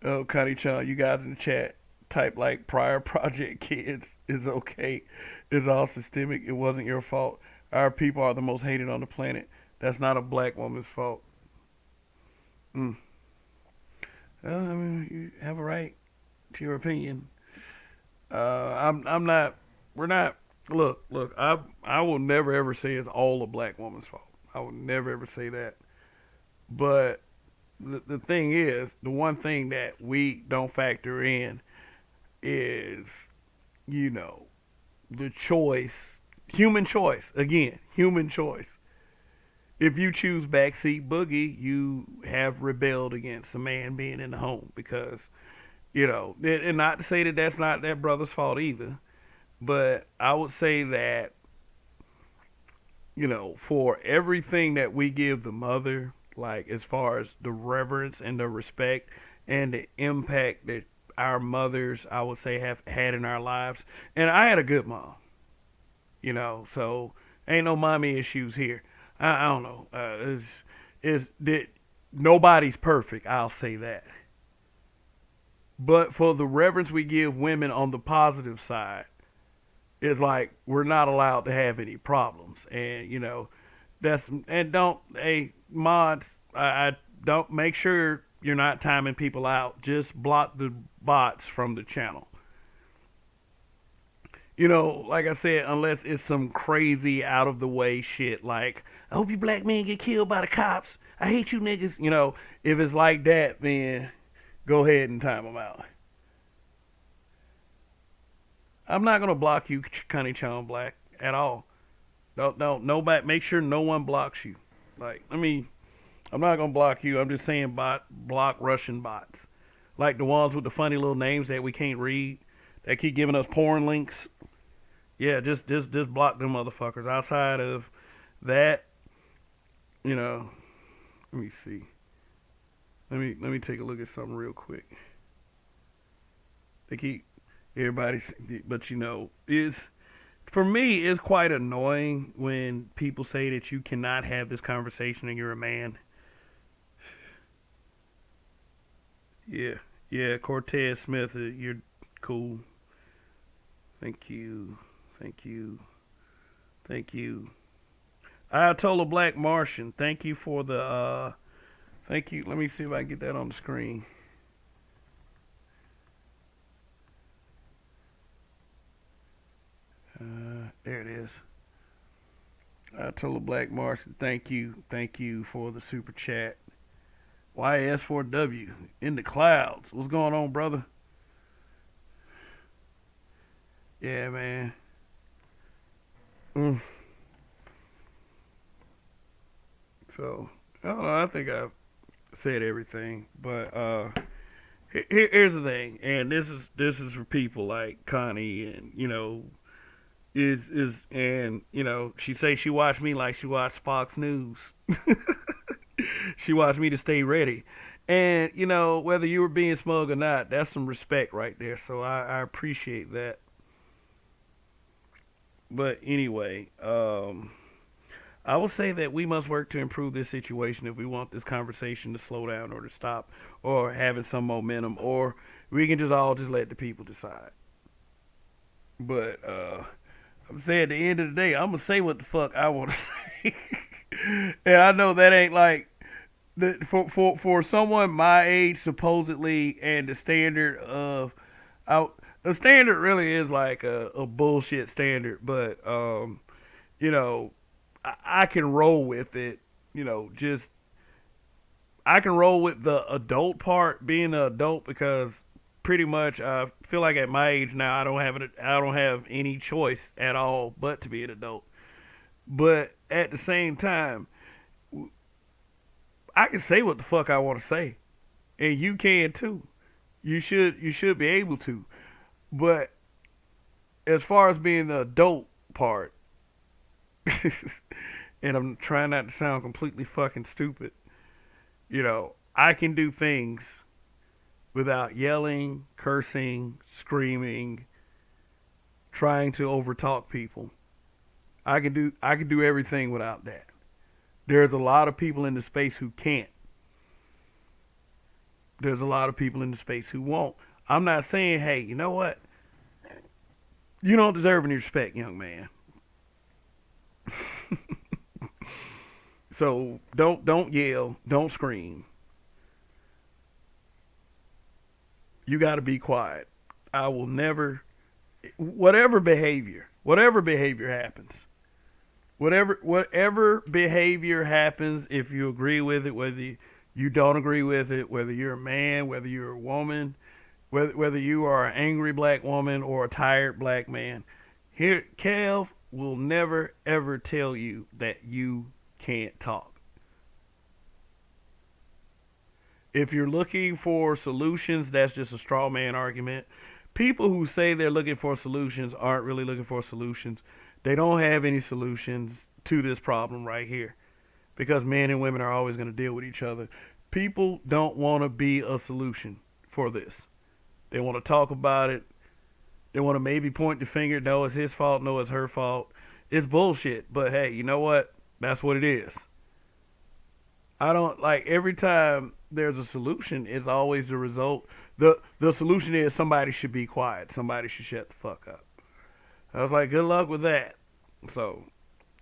Oh, Connie Chan, you guys in the chat type like prior project kids is okay. It's all systemic. It wasn't your fault. Our people are the most hated on the planet. That's not a black woman's fault. Well, I mean, you have a right to your opinion. I'm not. We're not. Look. I will never ever say it's all a black woman's fault. I will never ever say that. But the thing is, the one thing that we don't factor in is, the choice, human choice. Again, human choice. If you choose backseat boogie, you have rebelled against a man being in the home because, and not to say that that's not that brother's fault either, but I would say that, for everything that we give the mother, like as far as the reverence and the respect and the impact that our mothers, I would say, have had in our lives. And I had a good mom, so ain't no mommy issues here. I don't know. Is that nobody's perfect? I'll say that. But for the reverence we give women on the positive side, it's like we're not allowed to have any problems. And hey mods, I don't make sure you're not timing people out. Just block the bots from the channel. Like I said, unless it's some crazy out of the way shit like, I hope you black men get killed by the cops. I hate you niggas. If it's like that, then go ahead and time them out. I'm not going to block you, Connie Chan Black, at all. Don't, nobody, make sure no one blocks you. I'm not going to block you. I'm just saying block Russian bots. Like the ones with the funny little names that we can't read, that keep giving us porn links. Yeah, just block them motherfuckers. Outside of that, let me see. Let me take a look at something real quick. They keep everybody, but for me, it's quite annoying when people say that you cannot have this conversation and you're a man. Yeah, Cortez Smith, you're cool. Thank you. Ayatollah Black Martian, thank you for the, thank you. Let me see if I can get that on the screen. There it is. Ayatollah Black Martian, thank you for the super chat. YS4W in the clouds. What's going on, brother? Yeah, man. So, I don't know. I think I've said everything, but here's the thing, and this is for people like Connie, and she say she watched me like she watched Fox News. She watched me to stay ready. And, whether you were being smug or not, that's some respect right there. So I appreciate that. But anyway, I will say that we must work to improve this situation if we want this conversation to slow down or to stop or having some momentum, or we can all let the people decide. But I'm saying at the end of the day, I'm going to say what the fuck I want to say. And I know that ain't like, for someone my age supposedly, and the standard of, the standard really is like a bullshit standard, but I can roll with it, I can roll with the adult part, being an adult, because pretty much I feel like at my age now I don't have any choice at all but to be an adult. But at the same time, I can say what the fuck I want to say, and you can too. You should be able to. But as far as being the adult part, and I'm trying not to sound completely fucking stupid, you know, I can do things without yelling, cursing, screaming, trying to overtalk people. I can do everything without that. There's a lot of people in the space who can't. There's a lot of people in the space who won't. I'm not saying, hey, you know what? You don't deserve any respect, young man. So don't yell, don't scream. You got to be quiet. I will never, whatever behavior happens, whatever behavior happens, if you agree with it, whether you don't agree with it, whether you're a man, whether you're a woman, whether you are an angry black woman or a tired black man, here, Kev will never ever tell you that you can't talk. If you're looking for solutions, that's just a straw man argument. People who say they're looking for solutions aren't really looking for solutions. They don't have any solutions to this problem right here, because men and women are always going to deal with each other. People don't want to be a solution for this. They want to talk about it. They want to maybe point the finger. No, it's his fault. No, it's her fault. It's bullshit. But hey, you know what? That's what it is. I don't like every time there's a solution, it's always the result. The solution is somebody should be quiet. Somebody should shut the fuck up. I was like, good luck with that. So,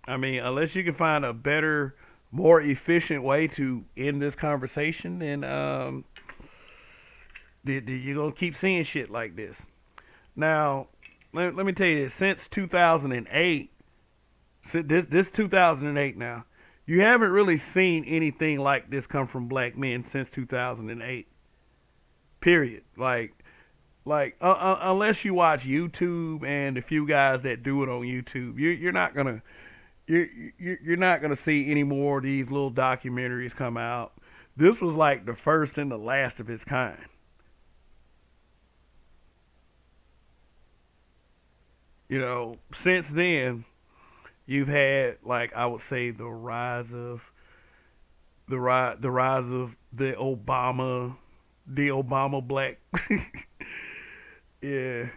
I mean, unless you can find a better, more efficient way to end this conversation, then you're going to keep seeing shit like this. Now, let me tell you this. Since 2008, this 2008 now, you haven't really seen anything like this come from black men since 2008. Period. Unless you watch YouTube and the few guys that do it on YouTube, you're not gonna see any more of these little documentaries come out. This was like the first and the last of its kind. You know, since then, you've had, like, I would say, the rise of the Obama black. Yeah.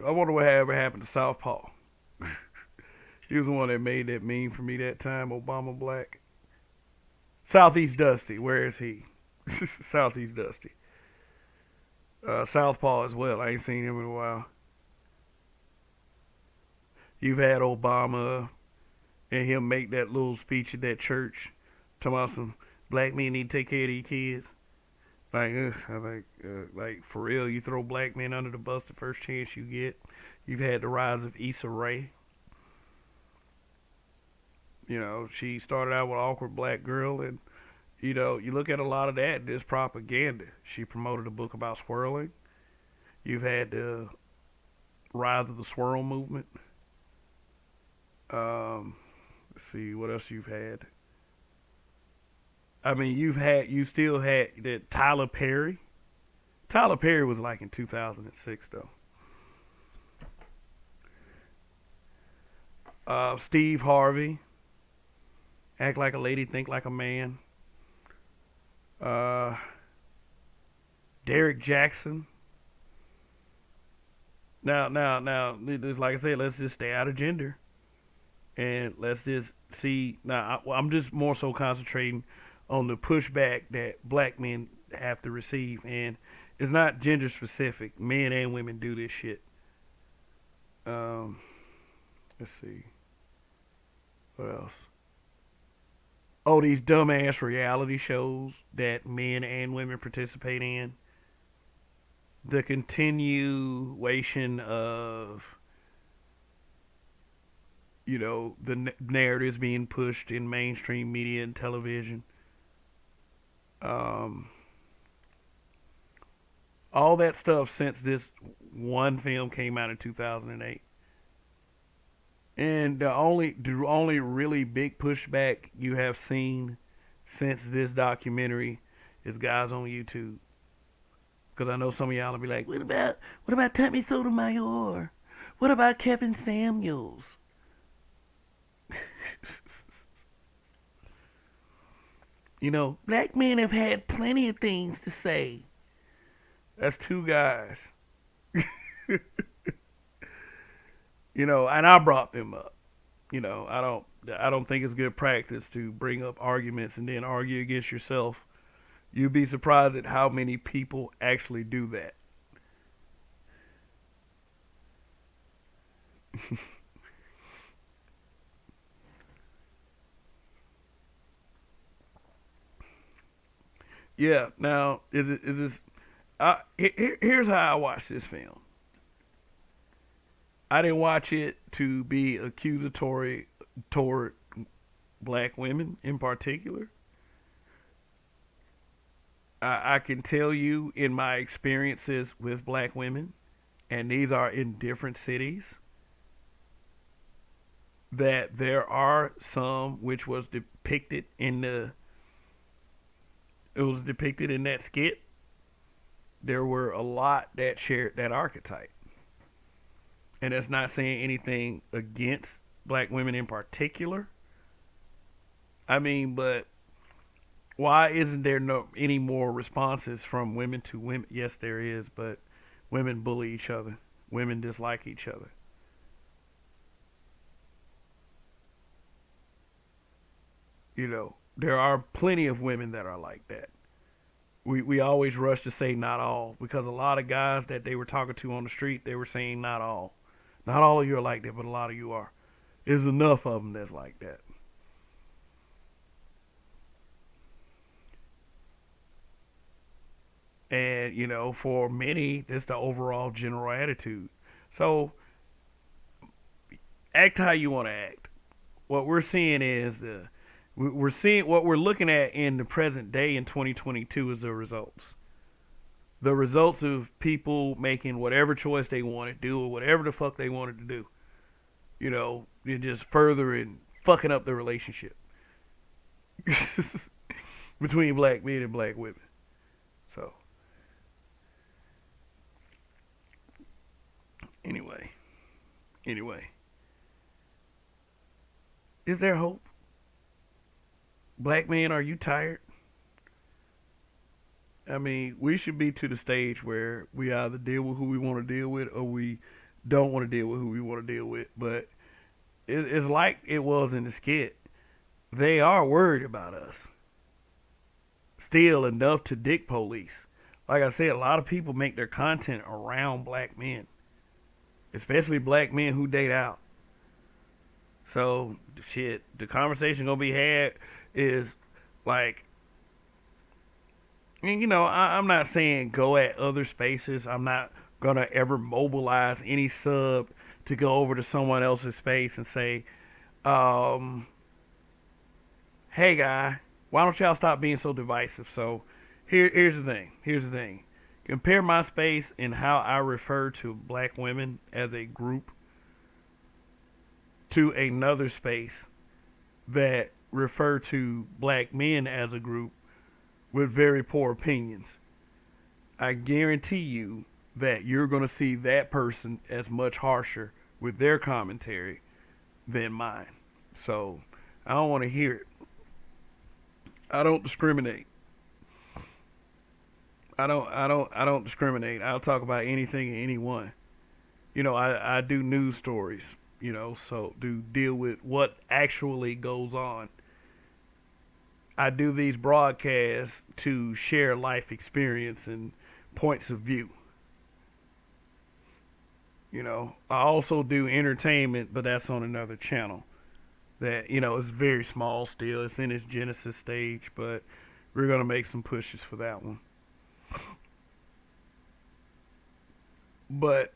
I wonder what ever happened to Southpaw. He was the one that made that meme for me that time, Obama black. Southeast Dusty, where is he? Southeast Dusty. Southpaw as well. I ain't seen him in a while. You've had Obama and him make that little speech at that church talking about some black men need to take care of these kids. Like for real, you throw black men under the bus the first chance you get. You've had the rise of Issa Rae. You know, she started out with Awkward Black Girl, and you know, you look at a lot of that, this propaganda. She promoted a book about swirling. You've had the rise of the swirl movement. Let's see what else you've had. I mean, you still had that Tyler Perry. Tyler Perry was like in 2006 though. Steve Harvey. Act like a lady, think like a man. Derek Jackson. Now, like I said, let's just stay out of gender. And let's just see. Now, I'm just more so concentrating on the pushback that black men have to receive. And it's not gender specific. Men and women do this shit. Let's see. What else? Oh, these dumbass reality shows that men and women participate in. The continuation of, you know, the narratives being pushed in mainstream media and television. All that stuff since this one film came out in 2008. And the only really big pushback you have seen since this documentary is guys on YouTube. Because I know some of y'all will be like, what about Tommy Sotomayor? What about Kevin Samuels? You know, black men have had plenty of things to say. That's two guys. You know, and I brought them up. You know, I don't think it's good practice to bring up arguments and then argue against yourself. You'd be surprised at how many people actually do that. Yeah. Now, is this? Here's how I watched this film. I didn't watch it to be accusatory toward black women in particular. I can tell you in my experiences with black women, and these are in different cities, that there are some which was depicted in that skit. There were a lot that shared that archetype. And that's not saying anything against black women in particular. I mean, but why isn't there any more responses from women to women? Yes, there is, but women bully each other. Women dislike each other. You know, there are plenty of women that are like that. We always rush to say not all, because a lot of guys that they were talking to on the street, they were saying not all. Not all of you are like that, but a lot of you are. There's enough of them that's like that. And, you know, for many, that's the overall general attitude. So, act how you want to act. What we're seeing is we're seeing what we're looking at in the present day in 2022 is the results. The results of people making whatever choice they want to do or whatever the fuck they wanted to do. You know, you're just furthering fucking up the relationship between black men and black women. So, anyway, is there hope? Black men, are you tired? I mean, we should be to the stage where we either deal with who we want to deal with or we don't want to deal with who we want to deal with. But it's like it was in the skit. They are worried about us. Still enough to dick police. Like I said, a lot of people make their content around black men. Especially black men who date out. So, shit, the conversation gonna be had is like, and you know, I'm not saying go at other spaces. I'm not gonna ever mobilize any sub to go over to someone else's space and say, hey guy, why don't y'all stop being so divisive? So here's the thing. Compare my space and how I refer to black women as a group to another space that refer to black men as a group with very poor opinions. I guarantee you that you're going to see that person as much harsher with their commentary than mine. So I don't want to hear it. I don't discriminate. I don't discriminate. I'll talk about anything and anyone. You know, I do news stories, you know, so do deal with what actually goes on. I do these broadcasts to share life experience and points of view. You know, I also do entertainment, but that's on another channel. That, you know, is very small still. It's in its genesis stage, but we're going to make some pushes for that one. But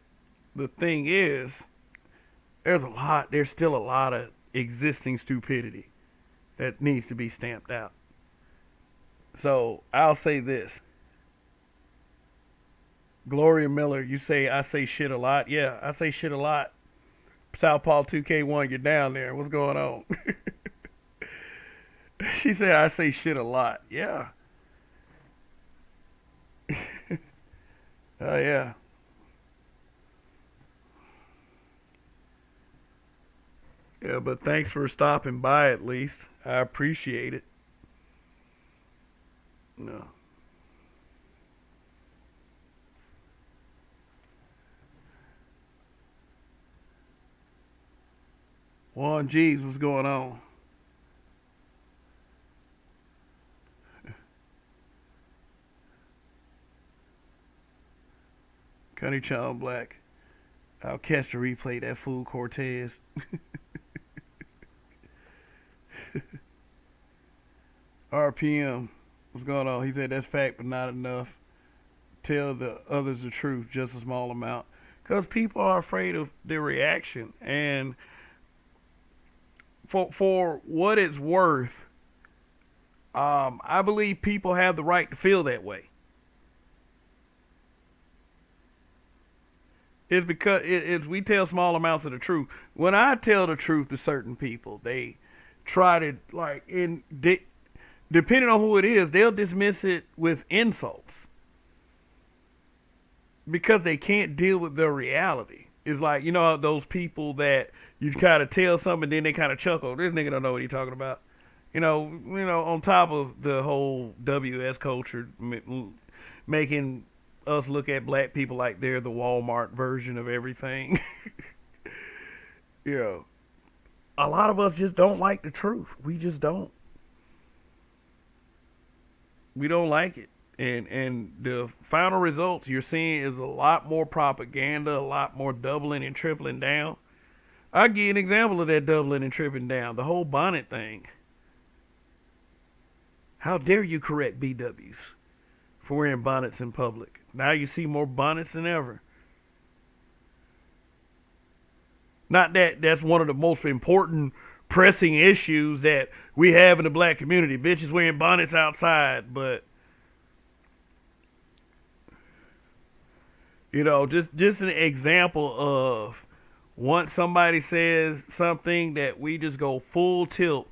the thing is, there's still a lot of existing stupidity that needs to be stamped out. So I'll say this. Gloria Miller, you say I say shit a lot. Yeah, I say shit a lot. Southpaw 2K1, get down there. What's going on? She said I say shit a lot. Yeah. Oh yeah. Yeah, but thanks for stopping by at least. I appreciate it. No. Juan G's, what's going on? Cunny Child Black. I'll catch the replay, that fool Cortez. RPM, what's going on? He said that's fact, but not enough. Tell the others the truth, just a small amount. Because people are afraid of their reaction. And for what it's worth, I believe people have the right to feel that way. It's because we tell small amounts of the truth. When I tell the truth to certain people, they try to depending on who it is, they'll dismiss it with insults because they can't deal with their reality. It's like, you know, those people that you kind of tell something, then they kind of chuckle. This nigga don't know what he's talking about. You know, on top of the whole WS culture making us look at black people like they're the Walmart version of everything. You know, a lot of us just don't like the truth. We just don't. We don't like it. And the final results you're seeing is a lot more propaganda, a lot more doubling and tripling down. I'll give you an example of that doubling and tripling down. The whole bonnet thing. How dare you correct BWs for wearing bonnets in public? Now you see more bonnets than ever. Not that that's one of the most important pressing issues that we have in the black community. Bitches wearing bonnets outside, but you know, just an example of once somebody says something that we just go full tilt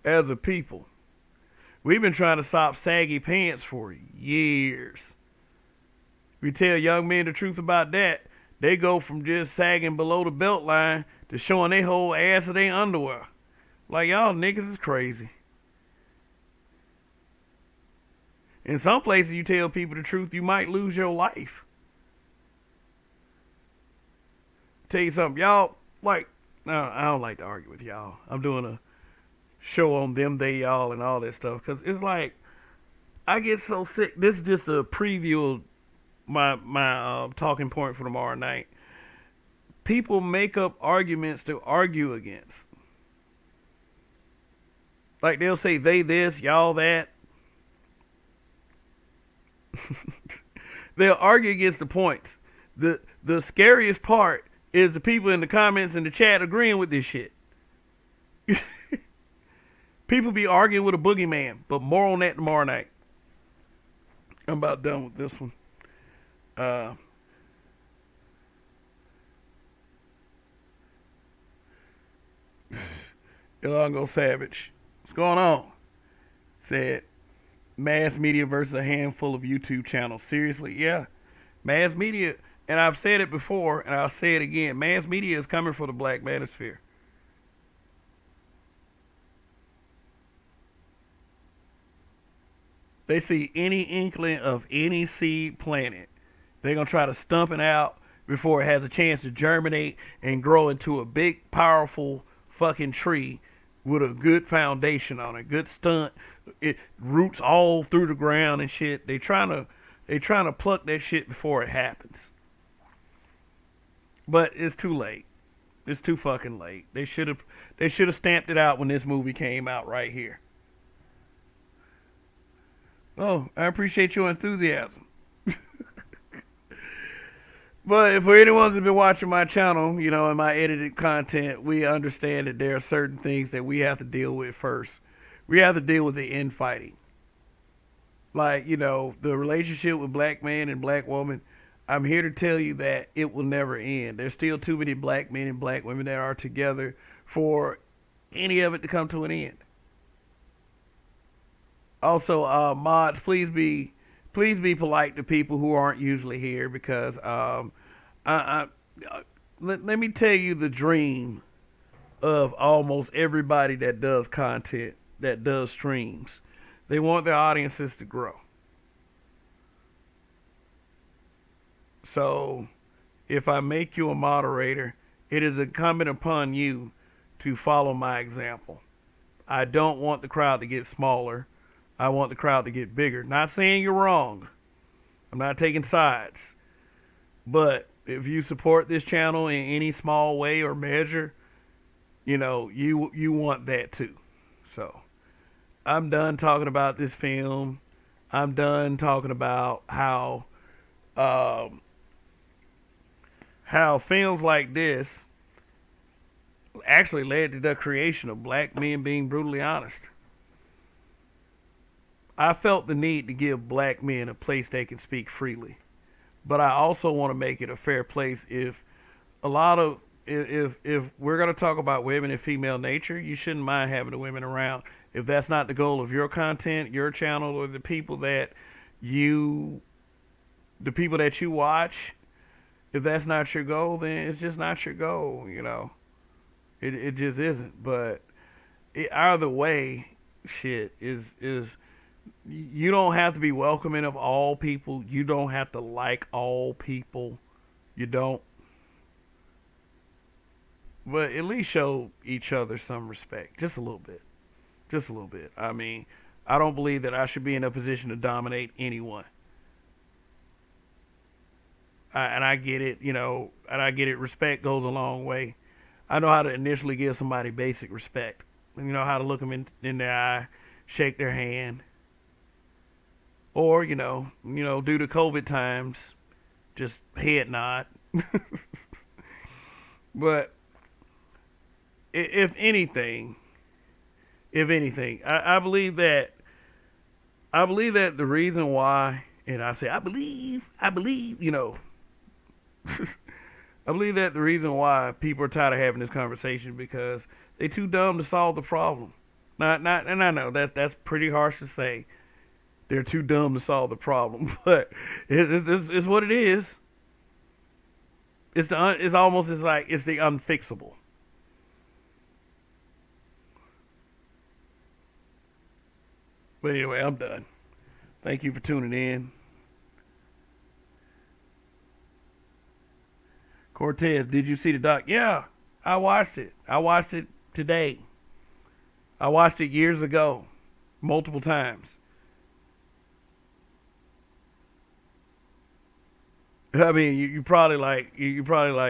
as a people. We've been trying to stop saggy pants for years. We tell young men the truth about that, they go from just sagging below the belt line to showing their whole ass of their underwear. Like, y'all niggas is crazy. In some places, you tell people the truth, you might lose your life. Tell you something, y'all, like, no, I don't like to argue with y'all. I'm doing a show on them, they, y'all, and all that stuff. Because it's like, I get so sick. This is just a preview of my talking point for tomorrow night. People make up arguments to argue against. Like, they'll say they this, y'all that. They'll argue against the points. The scariest part is the people in the comments and the chat agreeing with this shit. People be arguing with a boogeyman, but more on that tomorrow night. I'm about done with this one. Ilongo Savage, what's going on? Said, mass media versus a handful of YouTube channels. Seriously, yeah. Mass media, and I've said it before, and I'll say it again. Mass media is coming for the black manosphere. They see any inkling of any seed planted, they're going to try to stump it out before it has a chance to germinate and grow into a big, powerful fucking tree with a good foundation on it, good stunt. It roots all through the ground and shit. They trying to pluck that shit before it happens. But it's too late. It's too fucking late. They should have stamped it out when this movie came out right here. Oh, I appreciate your enthusiasm. But for anyone who's been watching my channel, you know, and my edited content, we understand that there are certain things that we have to deal with first. We have to deal with the infighting. Like, you know, the relationship with black man and black woman, I'm here to tell you that it will never end. There's still too many black men and black women that are together for any of it to come to an end. Also, mods, please be please be polite to people who aren't usually here because I let me tell you the dream of almost everybody that does content, that does streams. They want their audiences to grow. So if I make you a moderator, it is incumbent upon you to follow my example. I don't want the crowd to get smaller. I want the crowd to get bigger. Not saying you're wrong. I'm not taking sides. But if you support this channel in any small way or measure, you know, you want that too. So I'm done talking about this film. I'm done talking about how films like this actually led to the creation of black men being brutally honest. I felt the need to give black men a place they can speak freely. But I also want to make it a fair place. If we're going to talk about women and female nature, you shouldn't mind having the women around. If that's not the goal of your content, your channel, or the people that you watch, if that's not your goal, then it's just not your goal, you know. It just isn't. But either way, shit is you don't have to be welcoming of all people. You don't have to like all people. You don't. But at least show each other some respect. Just a little bit. Just a little bit. I mean, I don't believe that I should be in a position to dominate anyone. And I get it, you know, and I get it. Respect goes a long way. I know how to initially give somebody basic respect. You know how to look them in their eye, shake their hand. Or, you know, due to COVID times, just head nod. But if anything, I believe that the reason why, and I say I believe, you know, I believe that the reason why people are tired of having this conversation because they too dumb to solve the problem. And I know that's pretty harsh to say. They're too dumb to solve the problem, but it's what it is. It's almost like it's the unfixable. But anyway, I'm done. Thank you for tuning in. Cortez, did you see the doc? Yeah, I watched it. I watched it today. I watched it years ago, multiple times. I mean, you probably like,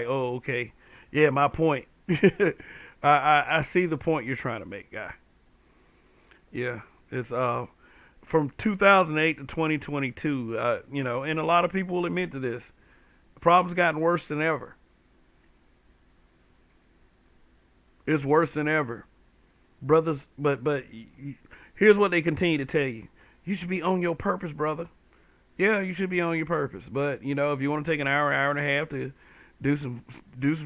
oh, okay. Yeah, my point. I see the point you're trying to make, guy. Yeah, it's from 2008 to 2022, you know, and a lot of people will admit to this. The problem's gotten worse than ever. It's worse than ever. Brothers, but here's what they continue to tell you. You should be on your purpose, brother. Yeah, you should be on your purpose. But, you know, if you want to take an hour and a half to do some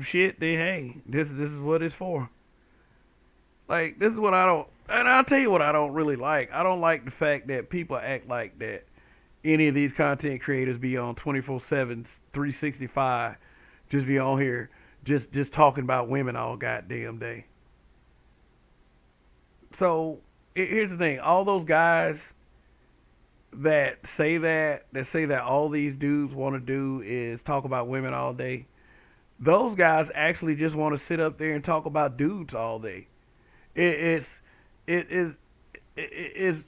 shit, then hey, this is what it's for. Like, this is what I don't, and I'll tell you what I don't really like. I don't like the fact that people act like that any of these content creators be on 24/7, 365, just be on here, just talking about women all goddamn day. So, here's the thing. All those guys that say that all these dudes want to do is talk about women all day, those guys actually just want to sit up there and talk about dudes all day. It's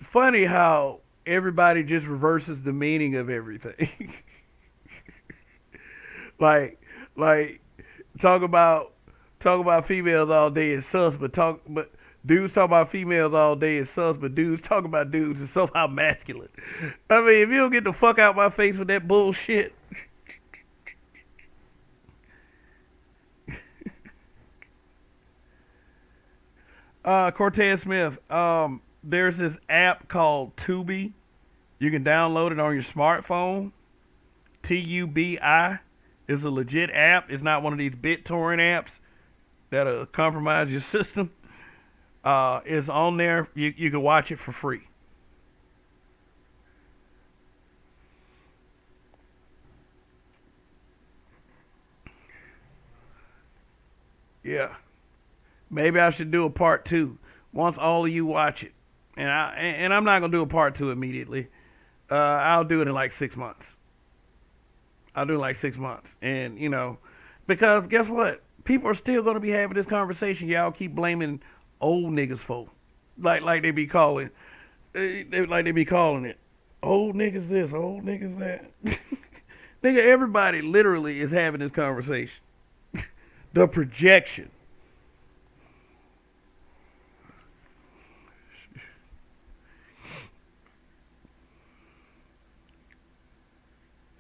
funny how everybody just reverses the meaning of everything. like talk about females all day is sus, but dudes talk about females all day is sus, but dudes talk about dudes is somehow masculine. I mean, if you don't get the fuck out my face with that bullshit. Cortez Smith, there's this app called Tubi. You can download it on your smartphone. TUBI is a legit app. It's not one of these BitTorrent apps that'll compromise your system. It's on there. You can watch it for free. Maybe I should do a part 2 once all of you watch it. And I'm not gonna do a part 2 immediately. I'll do it in like 6 months. I'll do it in like 6 months, and because guess what? People are still gonna be having this conversation. Y'all keep blaming old niggas for, like they be calling, like they be calling it, old niggas this, old niggas that. Nigga, everybody literally is having this conversation. The projection.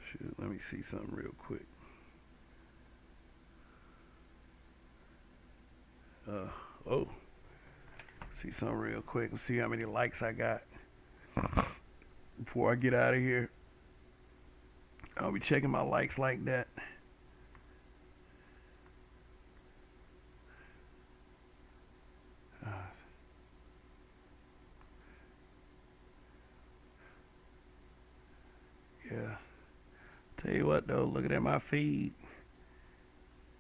Shoot, let me see something real quick. Oh, see something real quick and see how many likes I got before I get out of here. I'll be checking my likes like that. Yeah. Tell you what though, looking at my feed,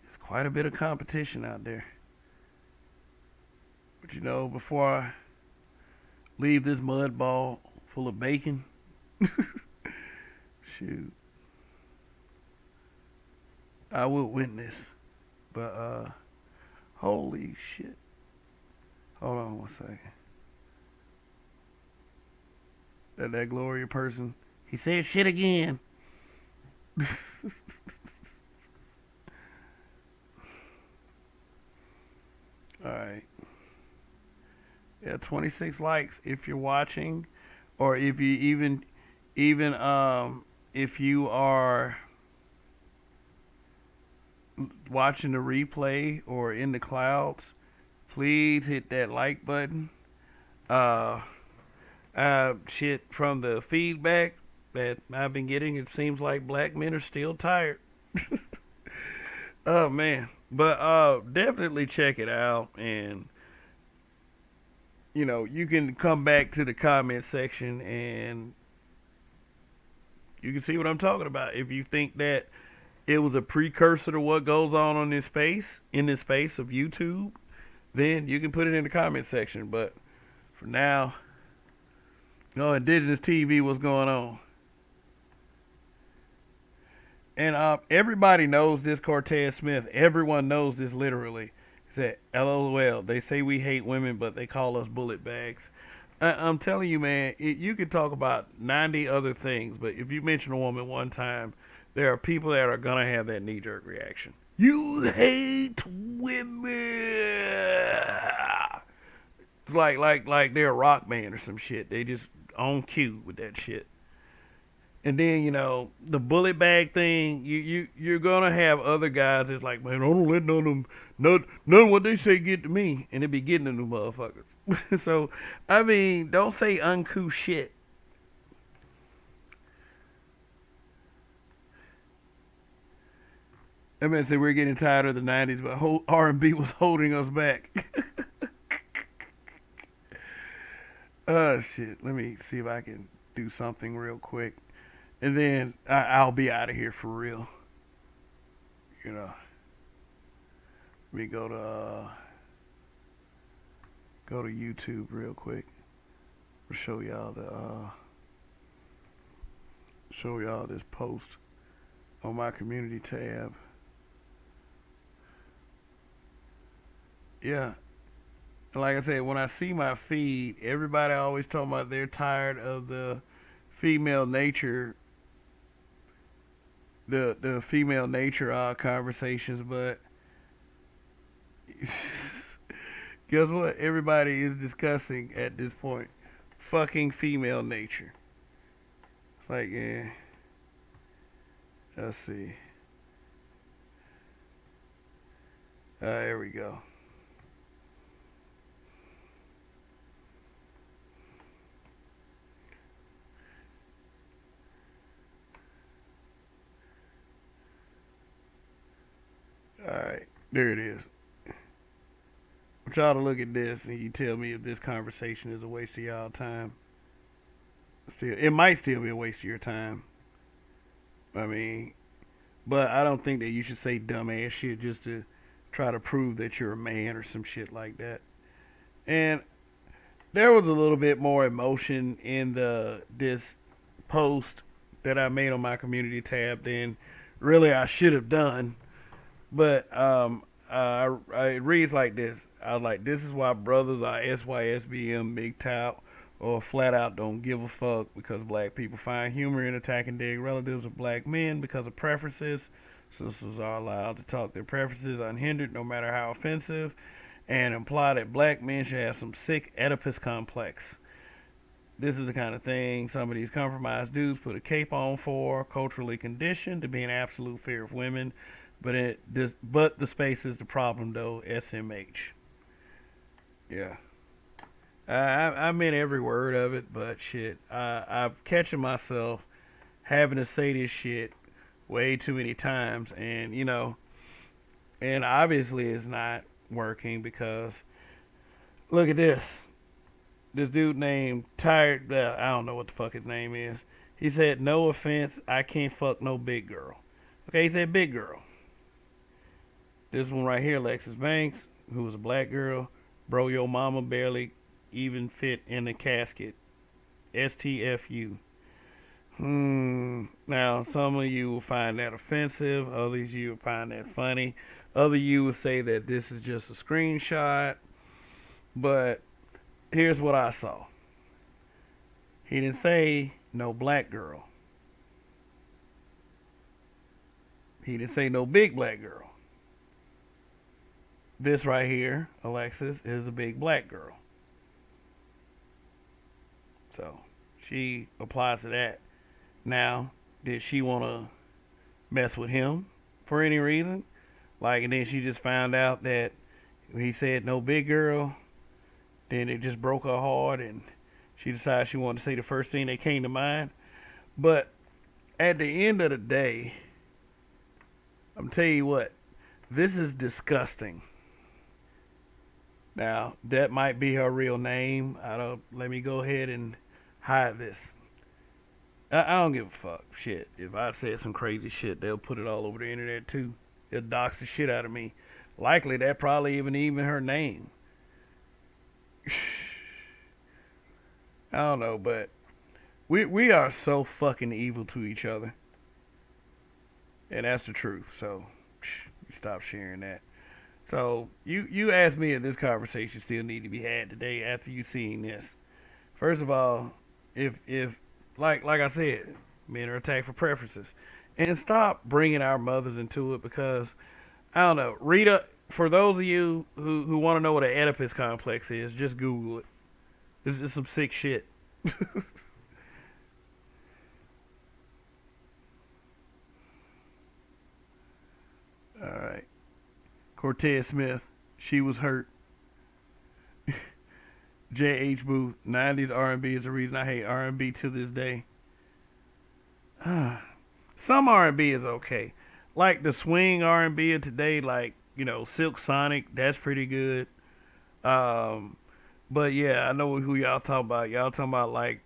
there's quite a bit of competition out there. But before I leave this mud ball full of bacon, shoot, I will win this. But holy shit. Hold on one second. That Gloria person, he said shit again. Alright. Yeah, 26 likes if you're watching, or if you even if you are watching the replay or in the clouds, please hit that like button. Shit, from the feedback that I've been getting, it seems like black men are still tired. Oh man. But definitely check it out, and you can come back to the comment section and you can see what I'm talking about. If you think that it was a precursor to what goes on in this space of YouTube, then you can put it in the comment section. But for now, Indigenous TV, what's going on? And everybody knows this Cortez Smith. Everyone knows this literally. He said, LOL, they say we hate women, but they call us bullet bags. I'm telling you, man, you could talk about 90 other things, but if you mention a woman one time, there are people that are going to have that knee-jerk reaction. You hate women. It's like they're a rock band or some shit. They just on cue with that shit. And then, the bullet bag thing, you're going to have other guys that's like, man, I don't let none of what they say get to me. And they be getting to them motherfuckers. So, I mean, don't say uncouth shit. I mean, say we're getting tired of the 90s, but R&B was holding us back. Oh, shit. Let me see if I can do something real quick. And then I'll be out of here for real. Let me go to YouTube real quick. I'll show y'all this post on my community tab. Yeah. Like I said, when I see my feed, everybody always talking about they're tired of the female nature. The female nature conversations, but guess what? Everybody is discussing at this point fucking female nature. It's like, yeah. Let's see. There we go. Alright, there it is. I want y'all to look at this and you tell me if this conversation is a waste of y'all time. It might still be a waste of your time. I mean, but I don't think that you should say dumbass shit just to try to prove that you're a man or some shit like that. And there was a little bit more emotion in this post that I made on my community tab than really I should have done. But it reads like this. I was like, this is why brothers are SYSBM, big tout, or flat out don't give a fuck because black people find humor in attacking dead relatives of black men because of preferences. Sisters are allowed to talk their preferences unhindered, no matter how offensive, and imply that black men should have some sick Oedipus complex. This is the kind of thing some of these compromised dudes put a cape on for, culturally conditioned to be in absolute fear of women. But the space is the problem, though. SMH. Yeah. I meant every word of it, but shit. I've catching myself having to say this shit way too many times, and and obviously it's not working because look at this. This dude named Tired, I don't know what the fuck his name is. He said, no offense, I can't fuck no big girl. Okay, he said big girl. This one right here, Lexus Banks, who was a black girl. Bro, your mama barely even fit in the casket. STFU. Now, some of you will find that offensive. Others of you will find that funny. Other you will say that this is just a screenshot. But here's what I saw. He didn't say no black girl. He didn't say no big black girl. This right here, Alexis, is a big black girl. So she applies to that. Now, did she want to mess with him for any reason? Like, and then she just found out that he said no big girl. Then it just broke her heart, and she decided she wanted to say the first thing that came to mind. But at the end of the day, I'm telling you what, this is disgusting. Now, that might be her real name. Let me go ahead and hide this. I don't give a fuck. Shit. If I said some crazy shit, they'll put it all over the internet too. They'll dox the shit out of me. Likely that probably even her name. I don't know, but we are so fucking evil to each other. And that's the truth. So stop sharing that. So you asked me if this conversation still need to be had today after you seen this. First of all, if like I said, men are attacked for preferences, and stop bringing our mothers into it because I don't know. Rita, for those of you who want to know what an Oedipus complex is, just Google it. It's some sick shit. All right. Cortez Smith, she was hurt. J.H. Booth, 90s R&B is the reason I hate R&B to this day. Some R&B is okay. Like the swing R&B of today, like, Silk Sonic, that's pretty good. But yeah, I know who y'all talking about. Y'all talking about like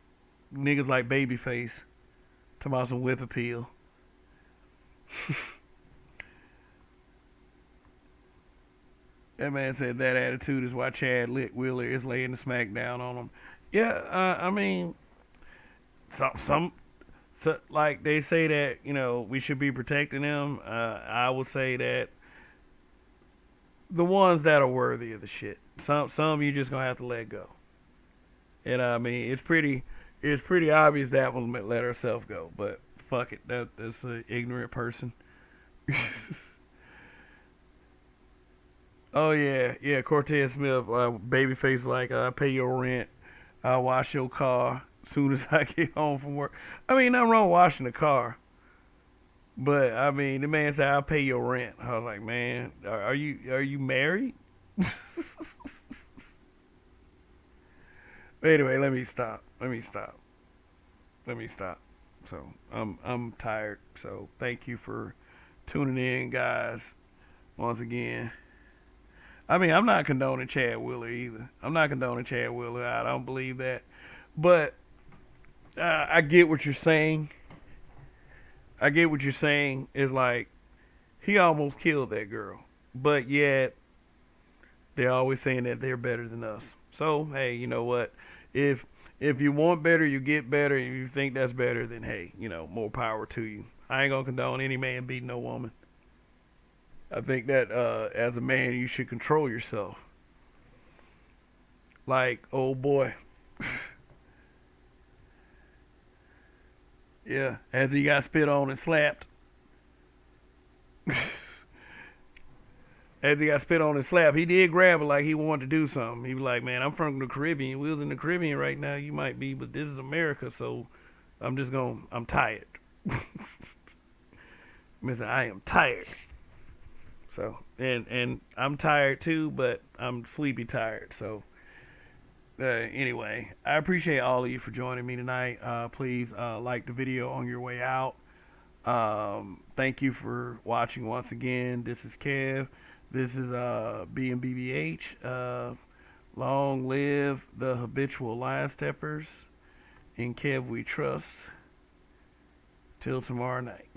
niggas like Babyface. Talking about some whip appeal. That man said that attitude is why Chad Wheeler is laying the smack down on him. Yeah, I mean, some like they say that we should be protecting them. I would say that the ones that are worthy of the shit, some you just gonna have to let go. And I mean, it's pretty obvious that one let herself go. But fuck it, that's an ignorant person. Oh yeah, Cortez Smith, Babyface like, I pay your rent, I'll wash your car as soon as I get home from work. I mean, nothing wrong with washing the car, but I mean, the man said I'll pay your rent. I was like, man, are you married? But anyway, let me stop. So I'm tired. So thank you for tuning in, guys. Once again. I mean, I'm not condoning Chad Wheeler either. I don't believe that. But I get what you're saying. Is like, he almost killed that girl. but yet they're always saying that they're better than us. So hey, you know what? If you want better, you get better. If you think that's better, then hey, more power to you. I ain't gonna condone any man beating no woman. I think that as a man, you should control yourself. Like, oh boy, yeah, as he got spit on and slapped. As he got spit on and slapped, he did grab it like he wanted to do something. He was like, "Man, I'm from the Caribbean. We was in the Caribbean right now. You might be, but this is America, so I'm tired." Mister, I am tired. So, and I'm tired too, but I'm sleepy tired. So, anyway, I appreciate all of you for joining me tonight. Please like the video on your way out. Thank you for watching once again. This is Kev. This is BMBBH. Long live the habitual line steppers. In Kev we trust. Till tomorrow night.